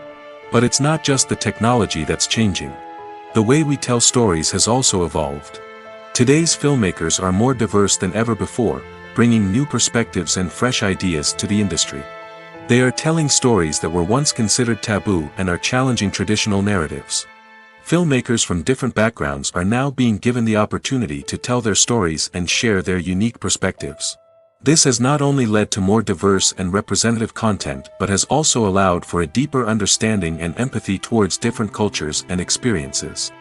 [SPEAKER 1] But it's not just the technology that's changing. The way we tell stories has also evolved. Today's filmmakers are more diverse than ever before, bringing new perspectives and fresh ideas to the industry. They are telling stories that were once considered taboo and are challenging traditional narratives. Filmmakers from different backgrounds are now being given the opportunity to tell their stories and share their unique perspectives. This has not only led to more diverse and representative content but has also allowed for a deeper understanding and empathy towards different cultures and experiences.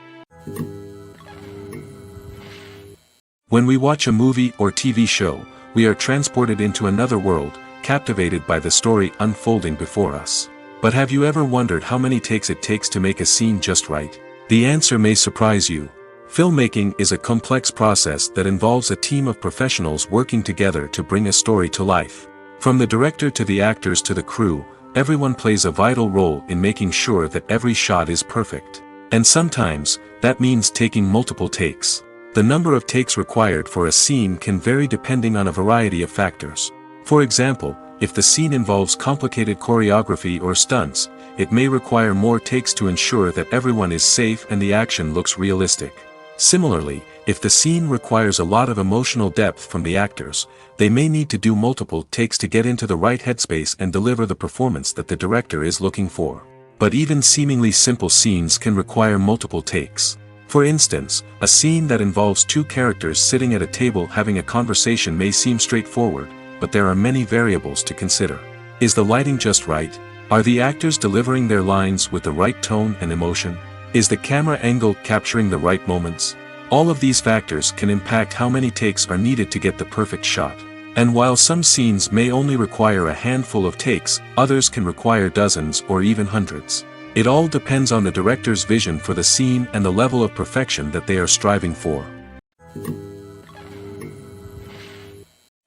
[SPEAKER 1] When we watch a movie or TV show, we are transported into another world, captivated by the story unfolding before us. But have you ever wondered how many takes it takes to make a scene just right? The answer may surprise you. Filmmaking is a complex process that involves a team of professionals working together to bring a story to life. From the director to the actors to the crew, everyone plays a vital role in making sure that every shot is perfect. And sometimes, that means taking multiple takes. The number of takes required for a scene can vary depending on a variety of factors. For example, if the scene involves complicated choreography or stunts, it may require more takes to ensure that everyone is safe and the action looks realistic. Similarly, if the scene requires a lot of emotional depth from the actors, they may need to do multiple takes to get into the right headspace and deliver the performance that the director is looking for. But even seemingly simple scenes can require multiple takes. For instance, a scene that involves two characters sitting at a table having a conversation may seem straightforward, but there are many variables to consider. Is the lighting just right? Are the actors delivering their lines with the right tone and emotion? Is the camera angle capturing the right moments? All of these factors can impact how many takes are needed to get the perfect shot. And while some scenes may only require a handful of takes, others can require dozens or even hundreds. It all depends on the director's vision for the scene and the level of perfection that they are striving for.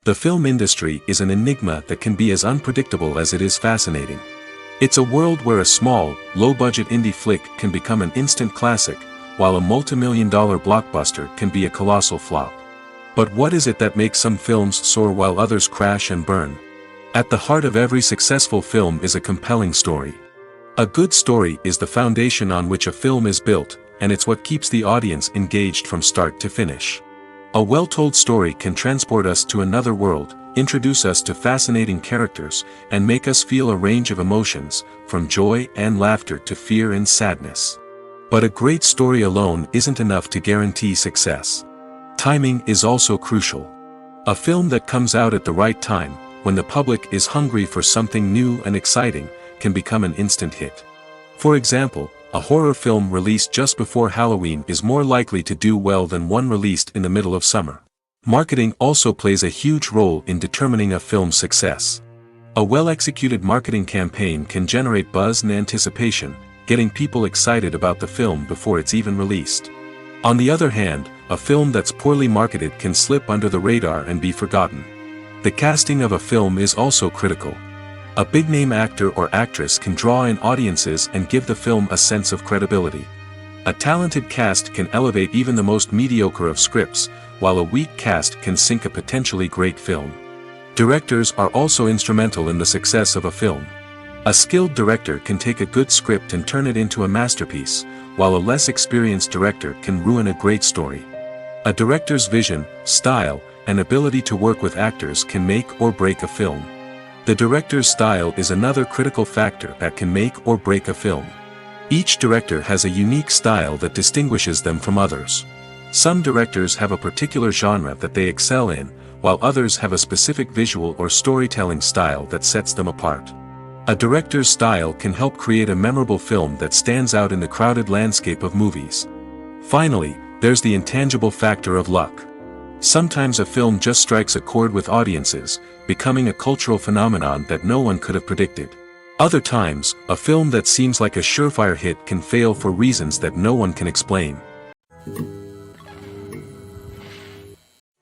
[SPEAKER 1] The film industry is an enigma that can be as unpredictable as it is fascinating. It's a world where a small, low-budget indie flick can become an instant classic, while a multi-million-dollar blockbuster can be a colossal flop. But what is it that makes some films soar while others crash and burn? At the heart of every successful film is a compelling story. A good story is the foundation on which a film is built, and it's what keeps the audience engaged from start to finish. A well-told story can transport us to another world, introduce us to fascinating characters, and make us feel a range of emotions, from joy and laughter to fear and sadness. But a great story alone isn't enough to guarantee success. Timing is also crucial. A film that comes out at the right time, when the public is hungry for something new and exciting, can become an instant hit. For example, a horror film released just before Halloween is more likely to do well than one released in the middle of summer. Marketing also plays a huge role in determining a film's success. A well-executed marketing campaign can generate buzz and anticipation, getting people excited about the film before it's even released. On the other hand, a film that's poorly marketed can slip under the radar and be forgotten. The casting of a film is also critical. A big-name actor or actress can draw in audiences and give the film a sense of credibility. A talented cast can elevate even the most mediocre of scripts, while a weak cast can sink a potentially great film. Directors are also instrumental in the success of a film. A skilled director can take a good script and turn it into a masterpiece, while a less experienced director can ruin a great story. A director's vision, style, and ability to work with actors can make or break a film. The director's style is another critical factor that can make or break a film. Each director has a unique style that distinguishes them from others. Some directors have a particular genre that they excel in, while others have a specific visual or storytelling style that sets them apart. A director's style can help create a memorable film that stands out in the crowded landscape of movies. Finally, there's the intangible factor of luck. Sometimes a film just strikes a chord with audiences, becoming a cultural phenomenon that no one could have predicted. Other times, a film that seems like a surefire hit can fail for reasons that no one can explain.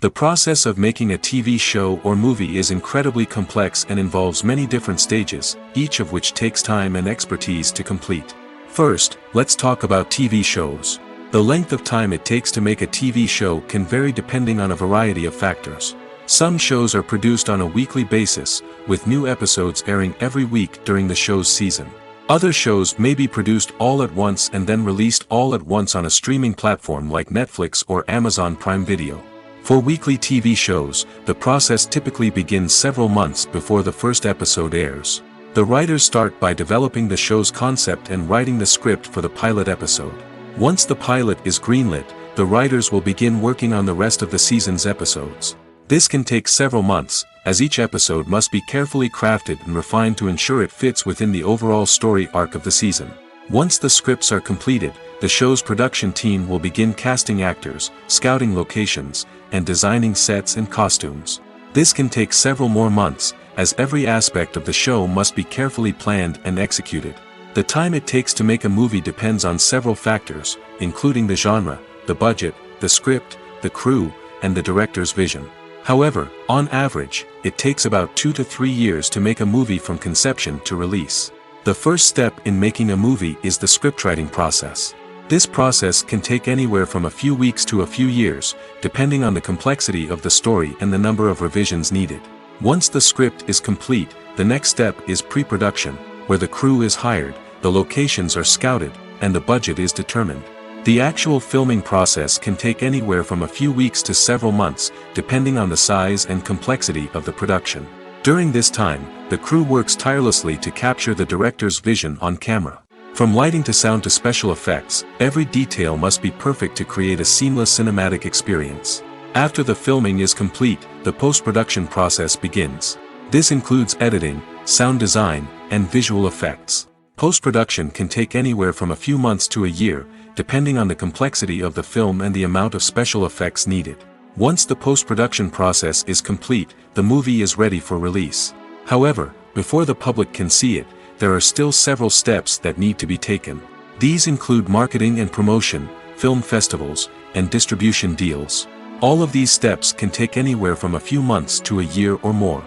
[SPEAKER 1] The process of making a TV show or movie is incredibly complex and involves many different stages, each of which takes time and expertise to complete. First, let's talk about TV shows. The length of time it takes to make a TV show can vary depending on a variety of factors. Some shows are produced on a weekly basis, with new episodes airing every week during the show's season. Other shows may be produced all at once and then released all at once on a streaming platform like Netflix or Amazon Prime Video. For weekly TV shows, the process typically begins several months before the first episode airs. The writers start by developing the show's concept and writing the script for the pilot episode. Once the pilot is greenlit, the writers will begin working on the rest of the season's episodes. This can take several months, as each episode must be carefully crafted and refined to ensure it fits within the overall story arc of the season. Once the scripts are completed, the show's production team will begin casting actors, scouting locations, and designing sets and costumes. This can take several more months, as every aspect of the show must be carefully planned and executed. The time it takes to make a movie depends on several factors, including the genre, the budget, the script, the crew, and the director's vision. However, on average, it takes about 2 to 3 years to make a movie from conception to release. The first step in making a movie is the scriptwriting process. This process can take anywhere from a few weeks to a few years, depending on the complexity of the story and the number of revisions needed. Once the script is complete, the next step is pre-production, where the crew is hired, the locations are scouted, and the budget is determined. The actual filming process can take anywhere from a few weeks to several months, depending on the size and complexity of the production. During this time, the crew works tirelessly to capture the director's vision on camera. From lighting to sound to special effects, every detail must be perfect to create a seamless cinematic experience. After the filming is complete, the post-production process begins. This includes editing, sound design, and visual effects. Post-production can take anywhere from a few months to a year, depending on the complexity of the film and the amount of special effects needed. Once the post-production process is complete, the movie is ready for release. However, before the public can see it, there are still several steps that need to be taken. These include marketing and promotion, film festivals, and distribution deals. All of these steps can take anywhere from a few months to a year or more.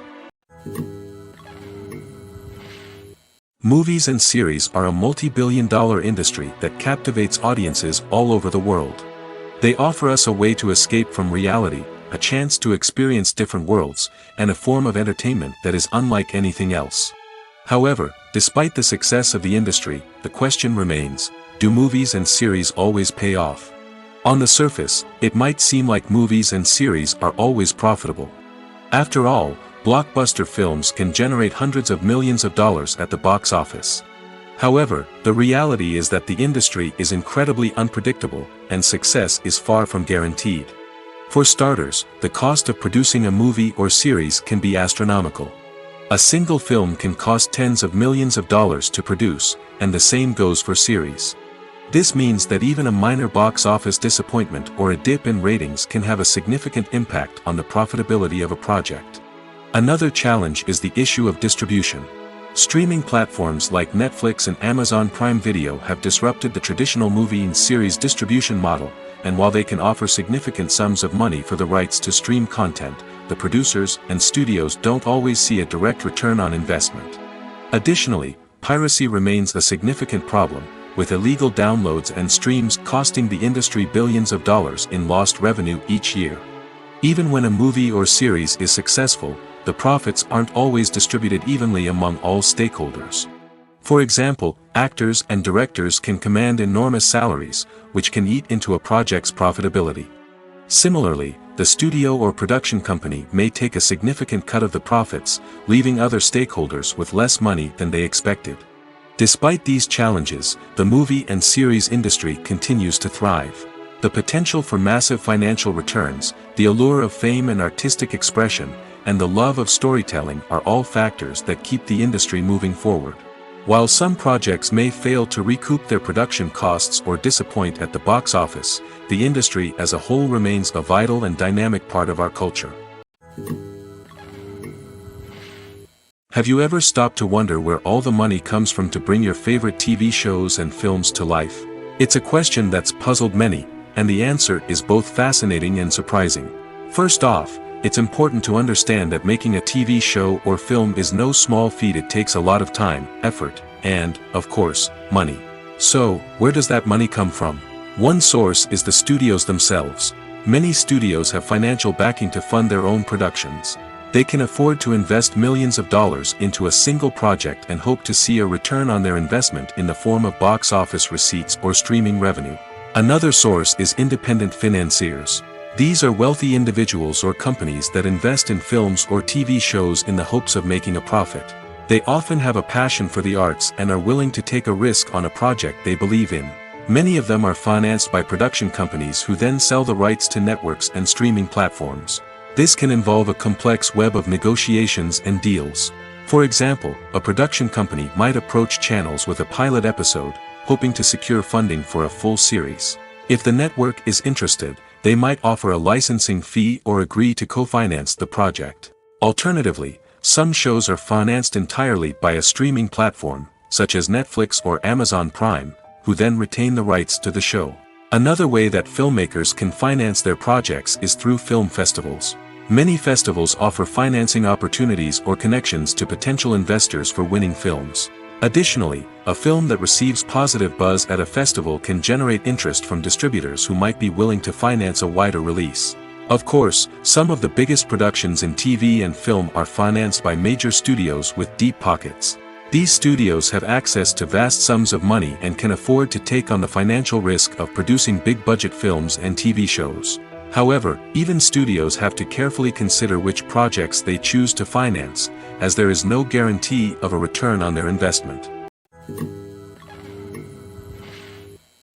[SPEAKER 1] Movies and series are a multi-billion-dollar industry that captivates audiences all over the world. They offer us a way to escape from reality, a chance to experience different worlds, and a form of entertainment that is unlike anything else. However, despite the success of the industry, the question remains, do movies and series always pay off? On the surface, it might seem like movies and series are always profitable. After all, blockbuster films can generate hundreds of millions of dollars at the box office. However, the reality is that the industry is incredibly unpredictable, and success is far from guaranteed. For starters, the cost of producing a movie or series can be astronomical. A single film can cost tens of millions of dollars to produce, and the same goes for series. This means that even a minor box office disappointment or a dip in ratings can have a significant impact on the profitability of a project. Another challenge is the issue of distribution. Streaming platforms like Netflix and Amazon Prime Video have disrupted the traditional movie and series distribution model, and while they can offer significant sums of money for the rights to stream content, the producers and studios don't always see a direct return on investment. Additionally, piracy remains a significant problem, with illegal downloads and streams costing the industry billions of dollars in lost revenue each year. Even when a movie or series is successful, the profits aren't always distributed evenly among all stakeholders. For example, actors and directors can command enormous salaries, which can eat into a project's profitability. Similarly, the studio or production company may take a significant cut of the profits, leaving other stakeholders with less money than they expected. Despite these challenges, the movie and series industry continues to thrive. The potential for massive financial returns, the allure of fame and artistic expression, and the love of storytelling are all factors that keep the industry moving forward. While some projects may fail to recoup their production costs or disappoint at the box office, the industry as a whole remains a vital and dynamic part of our culture. Have you ever stopped to wonder where all the money comes from to bring your favorite TV shows and films to life? It's a question that's puzzled many, and the answer is both fascinating and surprising. First off, it's important to understand that making a TV show or film is no small feat. It takes a lot of time, effort, and, of course, money. So, where does that money come from? One source is the studios themselves. Many studios have financial backing to fund their own productions. They can afford to invest millions of dollars into a single project and hope to see a return on their investment in the form of box office receipts or streaming revenue. Another source is independent financiers. These are wealthy individuals or companies that invest in films or TV shows in the hopes of making a profit. They often have a passion for the arts and are willing to take a risk on a project they believe in. Many of them are financed by production companies who then sell the rights to networks and streaming platforms. This can involve a complex web of negotiations and deals. For example, a production company might approach channels with a pilot episode, hoping to secure funding for a full series. If the network is interested, they might offer a licensing fee or agree to co-finance the project. Alternatively, some shows are financed entirely by a streaming platform, such as Netflix or Amazon Prime, who then retain the rights to the show. Another way that filmmakers can finance their projects is through film festivals. Many festivals offer financing opportunities or connections to potential investors for winning films. Additionally, a film that receives positive buzz at a festival can generate interest from distributors who might be willing to finance a wider release. Of course, some of the biggest productions in TV and film are financed by major studios with deep pockets. These studios have access to vast sums of money and can afford to take on the financial risk of producing big-budget films and TV shows. However, even studios have to carefully consider which projects they choose to finance, as there is no guarantee of a return on their investment.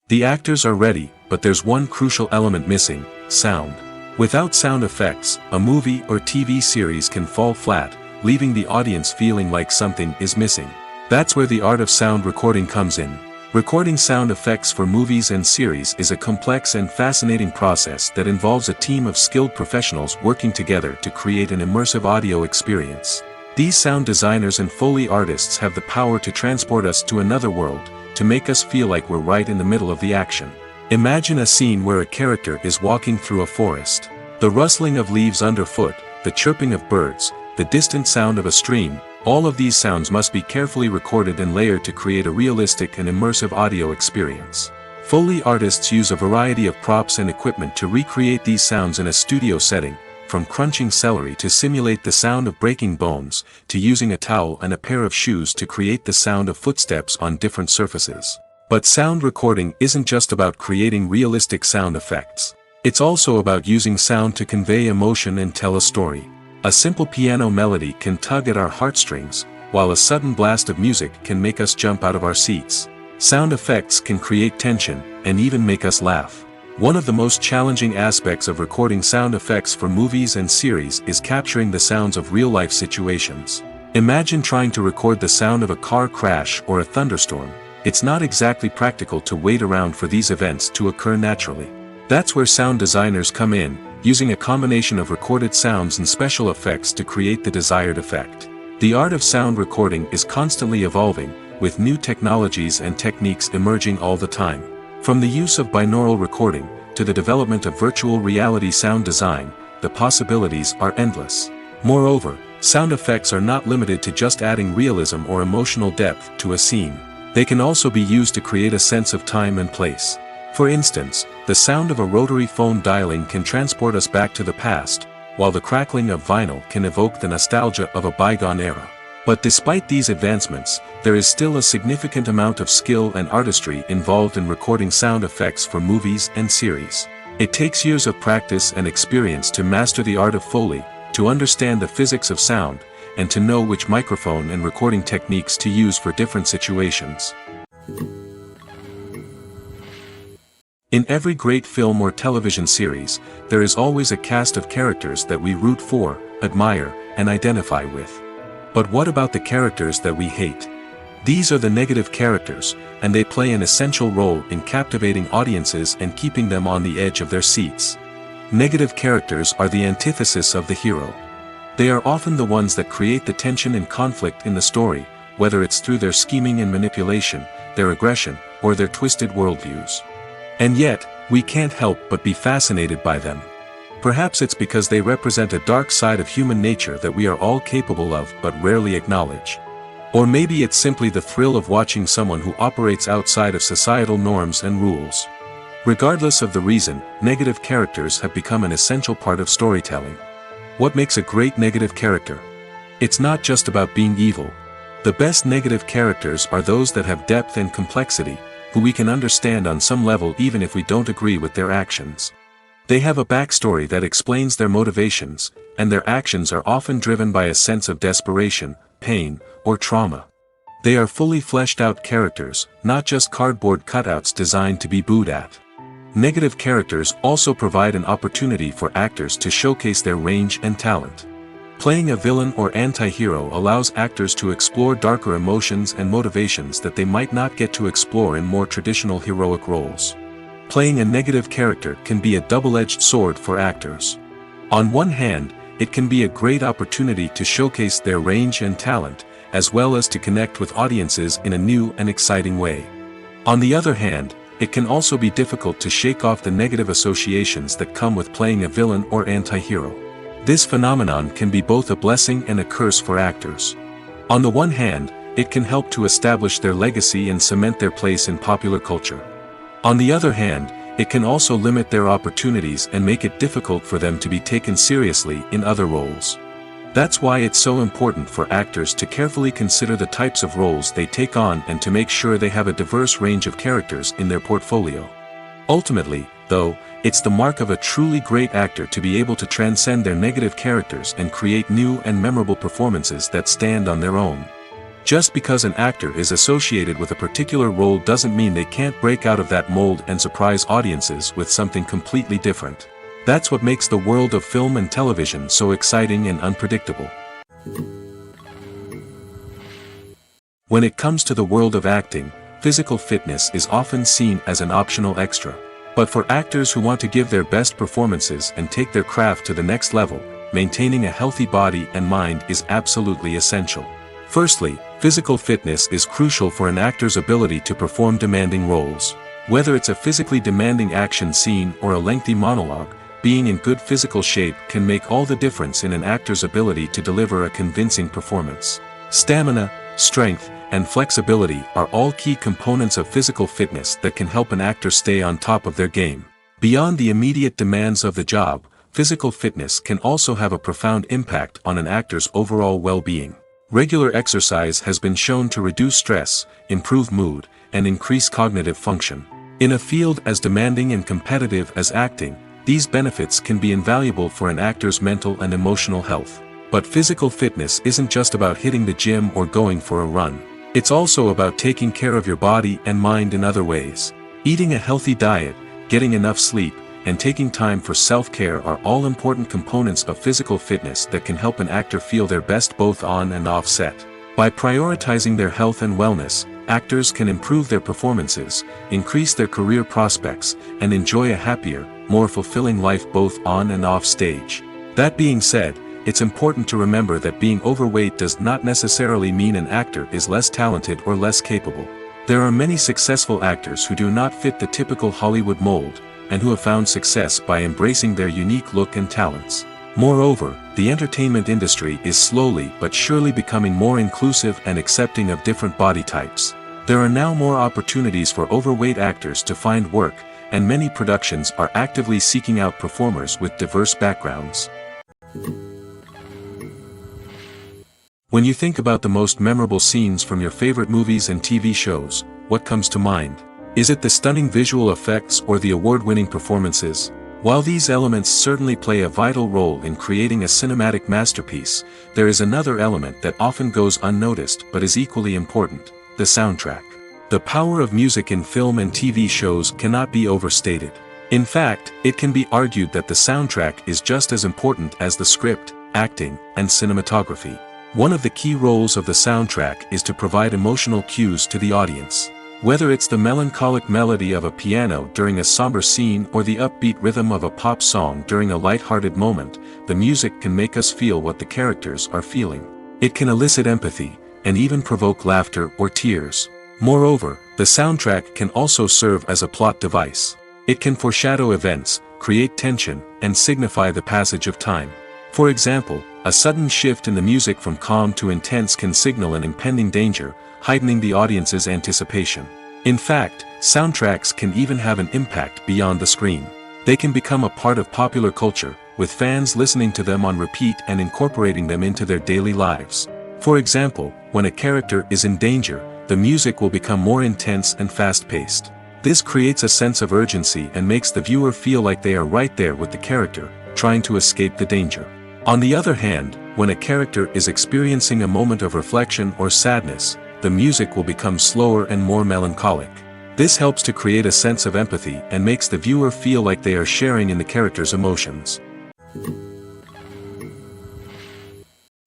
[SPEAKER 1] The actors are ready, but there's one crucial element missing: sound. Without sound effects, a movie or TV series can fall flat, leaving the audience feeling like something is missing. That's where the art of sound recording comes in. Recording sound effects for movies and series is a complex and fascinating process that involves a team of skilled professionals working together to create an immersive audio experience. These sound designers and Foley artists have the power to transport us to another world, to make us feel like we're right in the middle of the action. Imagine a scene where a character is walking through a forest. The rustling of leaves underfoot, the chirping of birds, the distant sound of a stream, all of these sounds must be carefully recorded and layered to create a realistic and immersive audio experience. Foley artists use a variety of props and equipment to recreate these sounds in a studio setting, from crunching celery to simulate the sound of breaking bones, to using a towel and a pair of shoes to create the sound of footsteps on different surfaces. But sound recording isn't just about creating realistic sound effects. It's also about using sound to convey emotion and tell a story. A simple piano melody can tug at our heartstrings, while a sudden blast of music can make us jump out of our seats. Sound effects can create tension, and even make us laugh. One of the most challenging aspects of recording sound effects for movies and series is capturing the sounds of real-life situations. Imagine trying to record the sound of a car crash or a thunderstorm. It's not exactly practical to wait around for these events to occur naturally. That's where sound designers come in, using a combination of recorded sounds and special effects to create the desired effect. The art of sound recording is constantly evolving, with new technologies and techniques emerging all the time. From the use of binaural recording, to the development of virtual reality sound design, the possibilities are endless. Moreover, sound effects are not limited to just adding realism or emotional depth to a scene. They can also be used to create a sense of time and place. For instance, the sound of a rotary phone dialing can transport us back to the past, while the crackling of vinyl can evoke the nostalgia of a bygone era. But despite these advancements, there is still a significant amount of skill and artistry involved in recording sound effects for movies and series. It takes years of practice and experience to master the art of Foley, to understand the physics of sound, and to know which microphone and recording techniques to use for different situations. In every great film or television series, there is always a cast of characters that we root for, admire, and identify with. But what about the characters that we hate? These are the negative characters, and they play an essential role in captivating audiences and keeping them on the edge of their seats. Negative characters are the antithesis of the hero. They are often the ones that create the tension and conflict in the story, whether it's through their scheming and manipulation, their aggression, or their twisted worldviews. And yet, we can't help but be fascinated by them. Perhaps it's because they represent a dark side of human nature that we are all capable of but rarely acknowledge. Or maybe it's simply the thrill of watching someone who operates outside of societal norms and rules. Regardless of the reason, negative characters have become an essential part of storytelling. What makes a great negative character? It's not just about being evil. The best negative characters are those that have depth and complexity, who we can understand on some level even if we don't agree with their actions. They have a backstory that explains their motivations, and their actions are often driven by a sense of desperation, pain, or trauma. They are fully fleshed out characters, not just cardboard cutouts designed to be booed at. Negative characters also provide an opportunity for actors to showcase their range and talent. Playing a villain or anti-hero allows actors to explore darker emotions and motivations that they might not get to explore in more traditional heroic roles. Playing a negative character can be a double-edged sword for actors. On one hand, it can be a great opportunity to showcase their range and talent, as well as to connect with audiences in a new and exciting way. On the other hand, it can also be difficult to shake off the negative associations that come with playing a villain or anti-hero. This phenomenon can be both a blessing and a curse for actors. On the one hand, it can help to establish their legacy and cement their place in popular culture. On the other hand, it can also limit their opportunities and make it difficult for them to be taken seriously in other roles. That's why it's so important for actors to carefully consider the types of roles they take on and to make sure they have a diverse range of characters in their portfolio. Ultimately, though, it's the mark of a truly great actor to be able to transcend their negative characters and create new and memorable performances that stand on their own. Just because an actor is associated with a particular role doesn't mean they can't break out of that mold and surprise audiences with something completely different. That's what makes the world of film and television so exciting and unpredictable. When it comes to the world of acting, physical fitness is often seen as an optional extra. But for actors who want to give their best performances and take their craft to the next level, maintaining a healthy body and mind is absolutely essential. Firstly, physical fitness is crucial for an actor's ability to perform demanding roles. Whether it's a physically demanding action scene or a lengthy monologue, being in good physical shape can make all the difference in an actor's ability to deliver a convincing performance. Stamina, strength, and flexibility are all key components of physical fitness that can help an actor stay on top of their game. Beyond the immediate demands of the job, physical fitness can also have a profound impact on an actor's overall well-being. Regular exercise has been shown to reduce stress, improve mood, and increase cognitive function. In a field as demanding and competitive as acting, these benefits can be invaluable for an actor's mental and emotional health. But physical fitness isn't just about hitting the gym or going for a run. It's also about taking care of your body and mind in other ways. Eating a healthy diet, getting enough sleep, and taking time for self-care are all important components of physical fitness that can help an actor feel their best both on and off set. By prioritizing their health and wellness, actors can improve their performances, increase their career prospects, and enjoy a happier, more fulfilling life both on and off stage. That being said, it's important to remember that being overweight does not necessarily mean an actor is less talented or less capable. There are many successful actors who do not fit the typical Hollywood mold, and who have found success by embracing their unique look and talents. Moreover, the entertainment industry is slowly but surely becoming more inclusive and accepting of different body types. There are now more opportunities for overweight actors to find work, and many productions are actively seeking out performers with diverse backgrounds. When you think about the most memorable scenes from your favorite movies and TV shows, what comes to mind? Is it the stunning visual effects or the award-winning performances? While these elements certainly play a vital role in creating a cinematic masterpiece, there is another element that often goes unnoticed but is equally important: the soundtrack. The power of music in film and TV shows cannot be overstated. In fact, it can be argued that the soundtrack is just as important as the script, acting, and cinematography. One of the key roles of the soundtrack is to provide emotional cues to the audience. Whether it's the melancholic melody of a piano during a somber scene or the upbeat rhythm of a pop song during a light-hearted moment, the music can make us feel what the characters are feeling. It can elicit empathy, and even provoke laughter or tears. Moreover, the soundtrack can also serve as a plot device. It can foreshadow events, create tension, and signify the passage of time. For example, a sudden shift in the music from calm to intense can signal an impending danger, heightening the audience's anticipation. In fact, soundtracks can even have an impact beyond the screen. They can become a part of popular culture, with fans listening to them on repeat and incorporating them into their daily lives. For example, when a character is in danger, the music will become more intense and fast-paced. This creates a sense of urgency and makes the viewer feel like they are right there with the character, trying to escape the danger. On the other hand, when a character is experiencing a moment of reflection or sadness, the music will become slower and more melancholic. This helps to create a sense of empathy and makes the viewer feel like they are sharing in the character's emotions.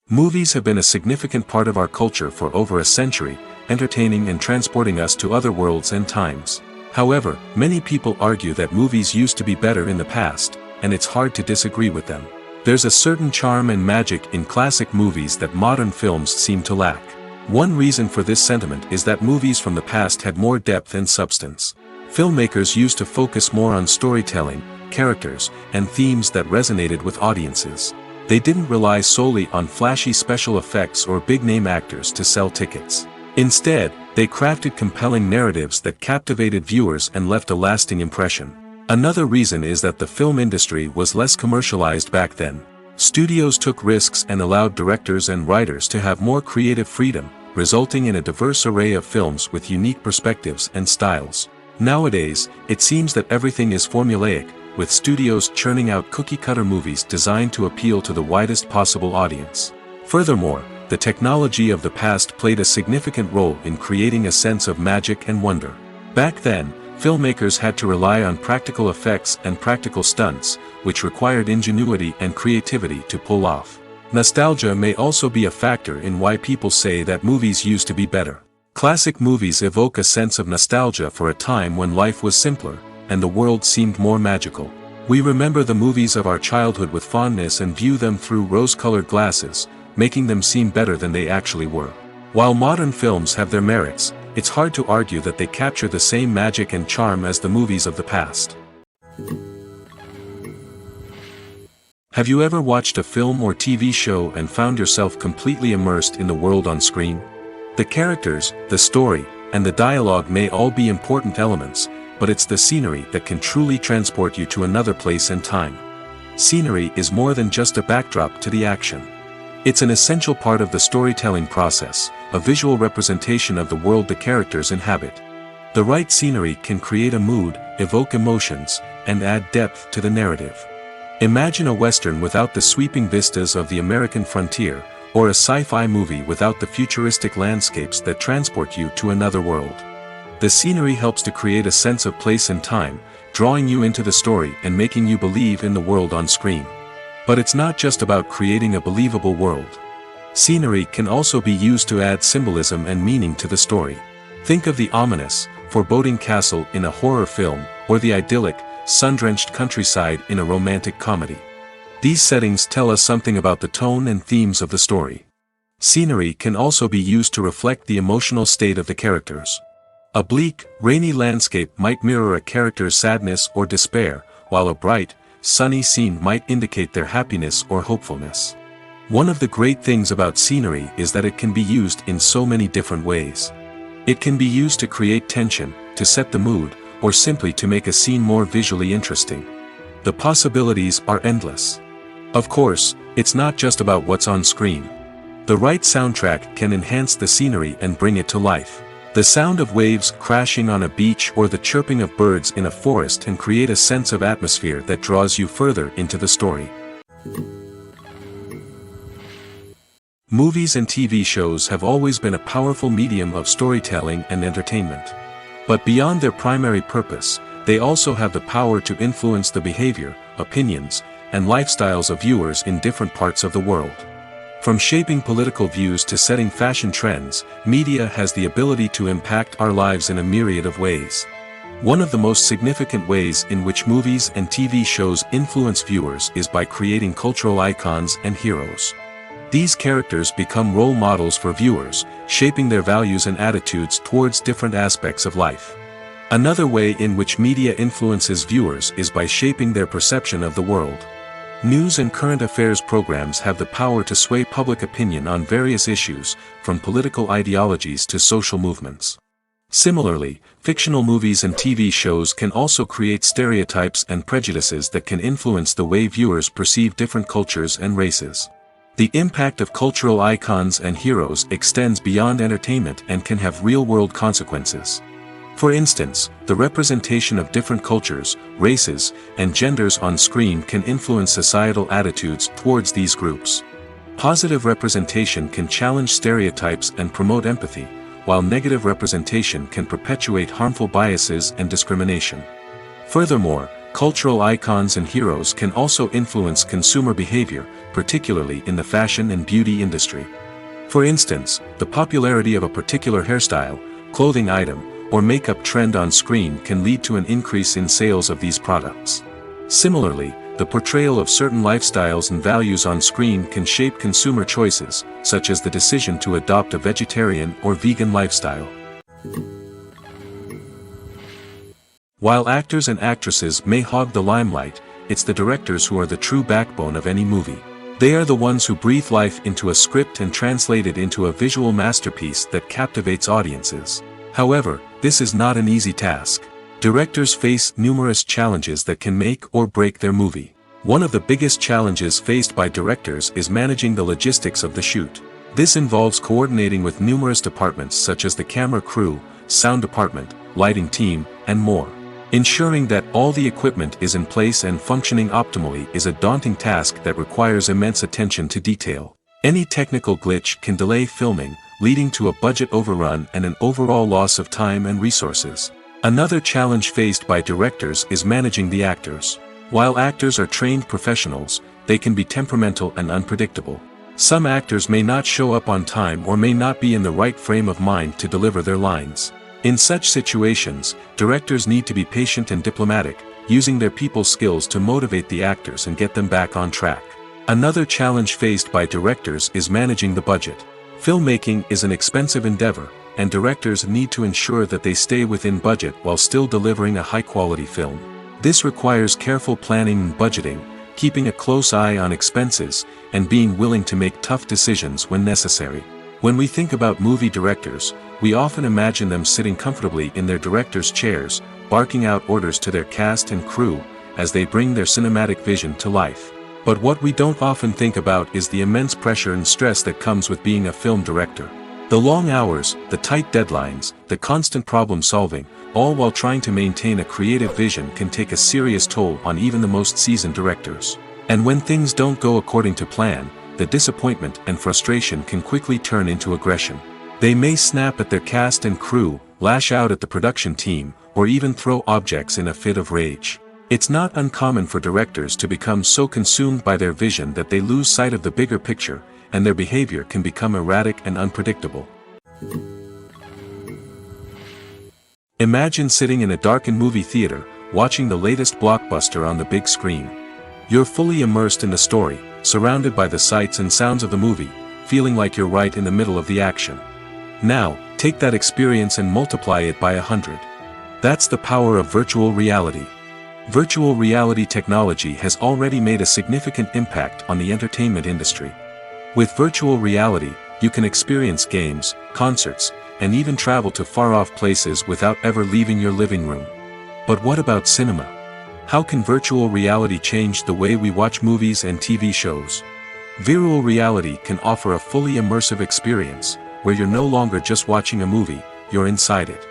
[SPEAKER 1] Movies have been a significant part of our culture for over a century, entertaining and transporting us to other worlds and times. However, many people argue that movies used to be better in the past, and it's hard to disagree with them. There's a certain charm and magic in classic movies that modern films seem to lack. One reason for this sentiment is that movies from the past had more depth and substance. Filmmakers used to focus more on storytelling, characters, and themes that resonated with audiences. They didn't rely solely on flashy special effects or big-name actors to sell tickets. Instead, they crafted compelling narratives that captivated viewers and left a lasting impression. Another reason is that the film industry was less commercialized back then. Studios took risks and allowed directors and writers to have more creative freedom, resulting in a diverse array of films with unique perspectives and styles. Nowadays, it seems that everything is formulaic, with studios churning out cookie-cutter movies designed to appeal to the widest possible audience. Furthermore, the technology of the past played a significant role in creating a sense of magic and wonder. Back then, filmmakers had to rely on practical effects and practical stunts, which required ingenuity and creativity to pull off. Nostalgia may also be a factor in why people say that movies used to be better. Classic movies evoke a sense of nostalgia for a time when life was simpler, and the world seemed more magical. We remember the movies of our childhood with fondness and view them through rose-colored glasses, making them seem better than they actually were. While modern films have their merits, it's hard to argue that they capture the same magic and charm as the movies of the past. Have you ever watched a film or TV show and found yourself completely immersed in the world on screen? The characters, the story, and the dialogue may all be important elements, but it's the scenery that can truly transport you to another place and time. Scenery is more than just a backdrop to the action. It's an essential part of the storytelling process, a visual representation of the world the characters inhabit. The right scenery can create a mood, evoke emotions, and add depth to the narrative. Imagine a Western without the sweeping vistas of the American frontier, or a sci-fi movie without the futuristic landscapes that transport you to another world. The scenery helps to create a sense of place and time, drawing you into the story and making you believe in the world on screen. But it's not just about creating a believable world. Scenery can also be used to add symbolism and meaning to the story. Think of the ominous, foreboding castle in a horror film, or the idyllic, sun-drenched countryside in a romantic comedy. These settings tell us something about the tone and themes of the story. Scenery can also be used to reflect the emotional state of the characters. A bleak, rainy landscape might mirror a character's sadness or despair, while a bright, sunny scene might indicate their happiness or hopefulness. One of the great things about scenery is that it can be used in so many different ways. It can be used to create tension, to set the mood, or simply to make a scene more visually interesting. The possibilities are endless. Of course, it's not just about what's on screen. The right soundtrack can enhance the scenery and bring it to life. The sound of waves crashing on a beach or the chirping of birds in a forest can create a sense of atmosphere that draws you further into the story. Movies and TV shows have always been a powerful medium of storytelling and entertainment. But beyond their primary purpose, they also have the power to influence the behavior, opinions, and lifestyles of viewers in different parts of the world. From shaping political views to setting fashion trends, media has the ability to impact our lives in a myriad of ways. One of the most significant ways in which movies and TV shows influence viewers is by creating cultural icons and heroes. These characters become role models for viewers, shaping their values and attitudes towards different aspects of life. Another way in which media influences viewers is by shaping their perception of the world. News and current affairs programs have the power to sway public opinion on various issues, from political ideologies to social movements. Similarly, fictional movies and TV shows can also create stereotypes and prejudices that can influence the way viewers perceive different cultures and races. The impact of cultural icons and heroes extends beyond entertainment and can have real-world consequences. For instance, the representation of different cultures, races, and genders on screen can influence societal attitudes towards these groups. Positive representation can challenge stereotypes and promote empathy, while negative representation can perpetuate harmful biases and discrimination. Furthermore, cultural icons and heroes can also influence consumer behavior, particularly in the fashion and beauty industry. For instance, the popularity of a particular hairstyle, clothing item, or makeup trend on screen can lead to an increase in sales of these products. Similarly, the portrayal of certain lifestyles and values on screen can shape consumer choices, such as the decision to adopt a vegetarian or vegan lifestyle. While actors and actresses may hog the limelight, it's the directors who are the true backbone of any movie. They are the ones who breathe life into a script and translate it into a visual masterpiece that captivates audiences. However, this is not an easy task. Directors face numerous challenges that can make or break their movie. One of the biggest challenges faced by directors is managing the logistics of the shoot. This involves coordinating with numerous departments such as the camera crew, sound department, lighting team, and more. Ensuring that all the equipment is in place and functioning optimally is a daunting task that requires immense attention to detail. Any technical glitch can delay filming, leading to a budget overrun and an overall loss of time and resources. Another challenge faced by directors is managing the actors. While actors are trained professionals, they can be temperamental and unpredictable. Some actors may not show up on time or may not be in the right frame of mind to deliver their lines. In such situations, directors need to be patient and diplomatic, using their people skills to motivate the actors and get them back on track. Another challenge faced by directors is managing the budget. Filmmaking is an expensive endeavor, and directors need to ensure that they stay within budget while still delivering a high-quality film. This requires careful planning and budgeting, keeping a close eye on expenses, and being willing to make tough decisions when necessary. When we think about movie directors, we often imagine them sitting comfortably in their director's chairs, barking out orders to their cast and crew, as they bring their cinematic vision to life. But what we don't often think about is the immense pressure and stress that comes with being a film director. The long hours, the tight deadlines, the constant problem solving, all while trying to maintain a creative vision can take a serious toll on even the most seasoned directors. And when things don't go according to plan, the disappointment and frustration can quickly turn into aggression. They may snap at their cast and crew, lash out at the production team, or even throw objects in a fit of rage. It's not uncommon for directors to become so consumed by their vision that they lose sight of the bigger picture, and their behavior can become erratic and unpredictable. Imagine sitting in a darkened movie theater, watching the latest blockbuster on the big screen. You're fully immersed in the story, surrounded by the sights and sounds of the movie, feeling like you're right in the middle of the action. Now, take that experience and multiply it by 100. That's the power of virtual reality. Virtual reality technology has already made a significant impact on the entertainment industry. With virtual reality, you can experience games, concerts, and even travel to far-off places without ever leaving your living room. But what about cinema? How can virtual reality change the way we watch movies and TV shows? Virtual reality can offer a fully immersive experience, where you're no longer just watching a movie, you're inside it.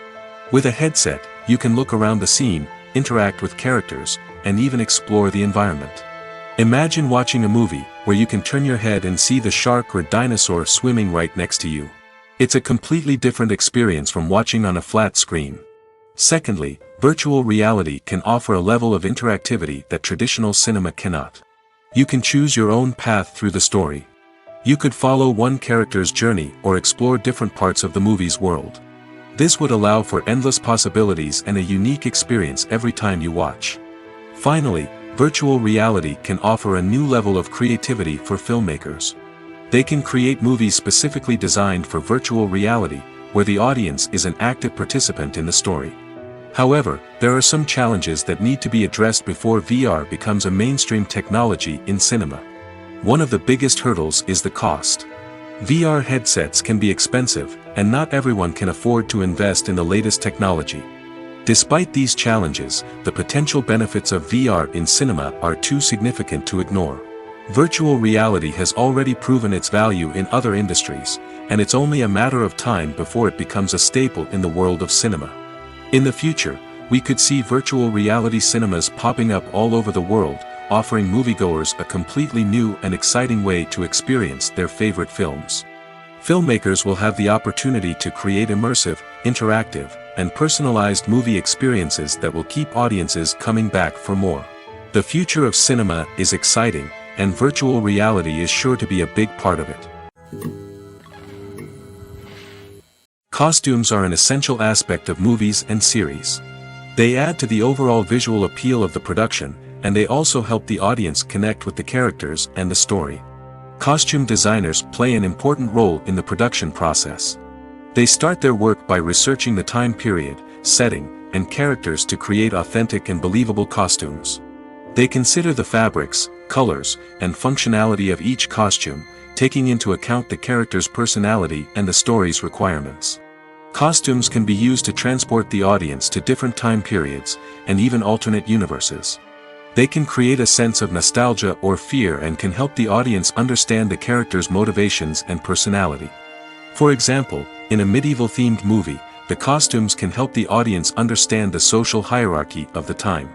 [SPEAKER 1] With a headset, you can look around the scene, interact with characters, and even explore the environment. Imagine watching a movie, where you can turn your head and see the shark or dinosaur swimming right next to you. It's a completely different experience from watching on a flat screen. Secondly, virtual reality can offer a level of interactivity that traditional cinema cannot. You can choose your own path through the story. You could follow one character's journey or explore different parts of the movie's world. This would allow for endless possibilities and a unique experience every time you watch. Finally, virtual reality can offer a new level of creativity for filmmakers. They can create movies specifically designed for virtual reality, where the audience is an active participant in the story. However, there are some challenges that need to be addressed before VR becomes a mainstream technology in cinema. One of the biggest hurdles is the cost. VR headsets can be expensive, and not everyone can afford to invest in the latest technology. Despite these challenges, the potential benefits of VR in cinema are too significant to ignore. Virtual reality has already proven its value in other industries, and it's only a matter of time before it becomes a staple in the world of cinema. In the future, we could see virtual reality cinemas popping up all over the world, offering moviegoers a completely new and exciting way to experience their favorite films. Filmmakers will have the opportunity to create immersive, interactive, and personalized movie experiences that will keep audiences coming back for more. The future of cinema is exciting, and virtual reality is sure to be a big part of it. Costumes are an essential aspect of movies and series. They add to the overall visual appeal of the production, and they also help the audience connect with the characters and the story. Costume designers play an important role in the production process. They start their work by researching the time period, setting, and characters to create authentic and believable costumes. They consider the fabrics, colors, and functionality of each costume, taking into account the character's personality and the story's requirements. Costumes can be used to transport the audience to different time periods, and even alternate universes. They can create a sense of nostalgia or fear and can help the audience understand the character's motivations and personality. For example, in a medieval-themed movie, the costumes can help the audience understand the social hierarchy of the time.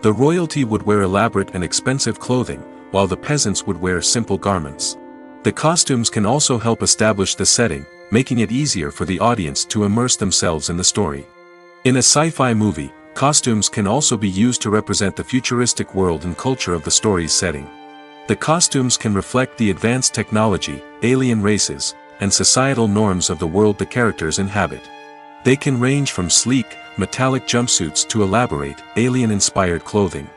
[SPEAKER 1] The royalty would wear elaborate and expensive clothing, while the peasants would wear simple garments. The costumes can also help establish the setting, making it easier for the audience to immerse themselves in the story. In a sci-fi movie, costumes can also be used to represent the futuristic world and culture of the story's setting. The costumes can reflect the advanced technology, alien races, and societal norms of the world the characters inhabit. They can range from sleek, metallic jumpsuits to elaborate, alien-inspired clothing.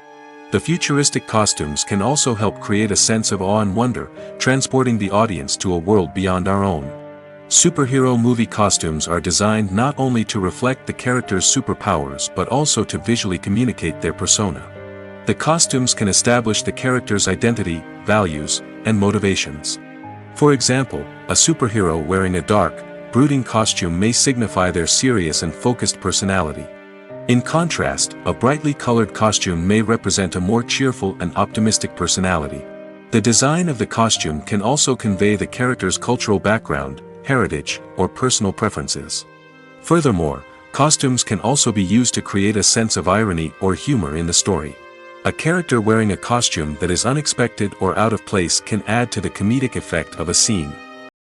[SPEAKER 1] The futuristic costumes can also help create a sense of awe and wonder, transporting the audience to a world beyond our own. Superhero movie costumes are designed not only to reflect the character's superpowers but also to visually communicate their persona. The costumes can establish the character's identity, values, and motivations. For example, a superhero wearing a dark, brooding costume may signify their serious and focused personality. In contrast, a brightly colored costume may represent a more cheerful and optimistic personality. The design of the costume can also convey the character's cultural background, heritage, or personal preferences. Furthermore, costumes can also be used to create a sense of irony or humor in the story. A character wearing a costume that is unexpected or out of place can add to the comedic effect of a scene,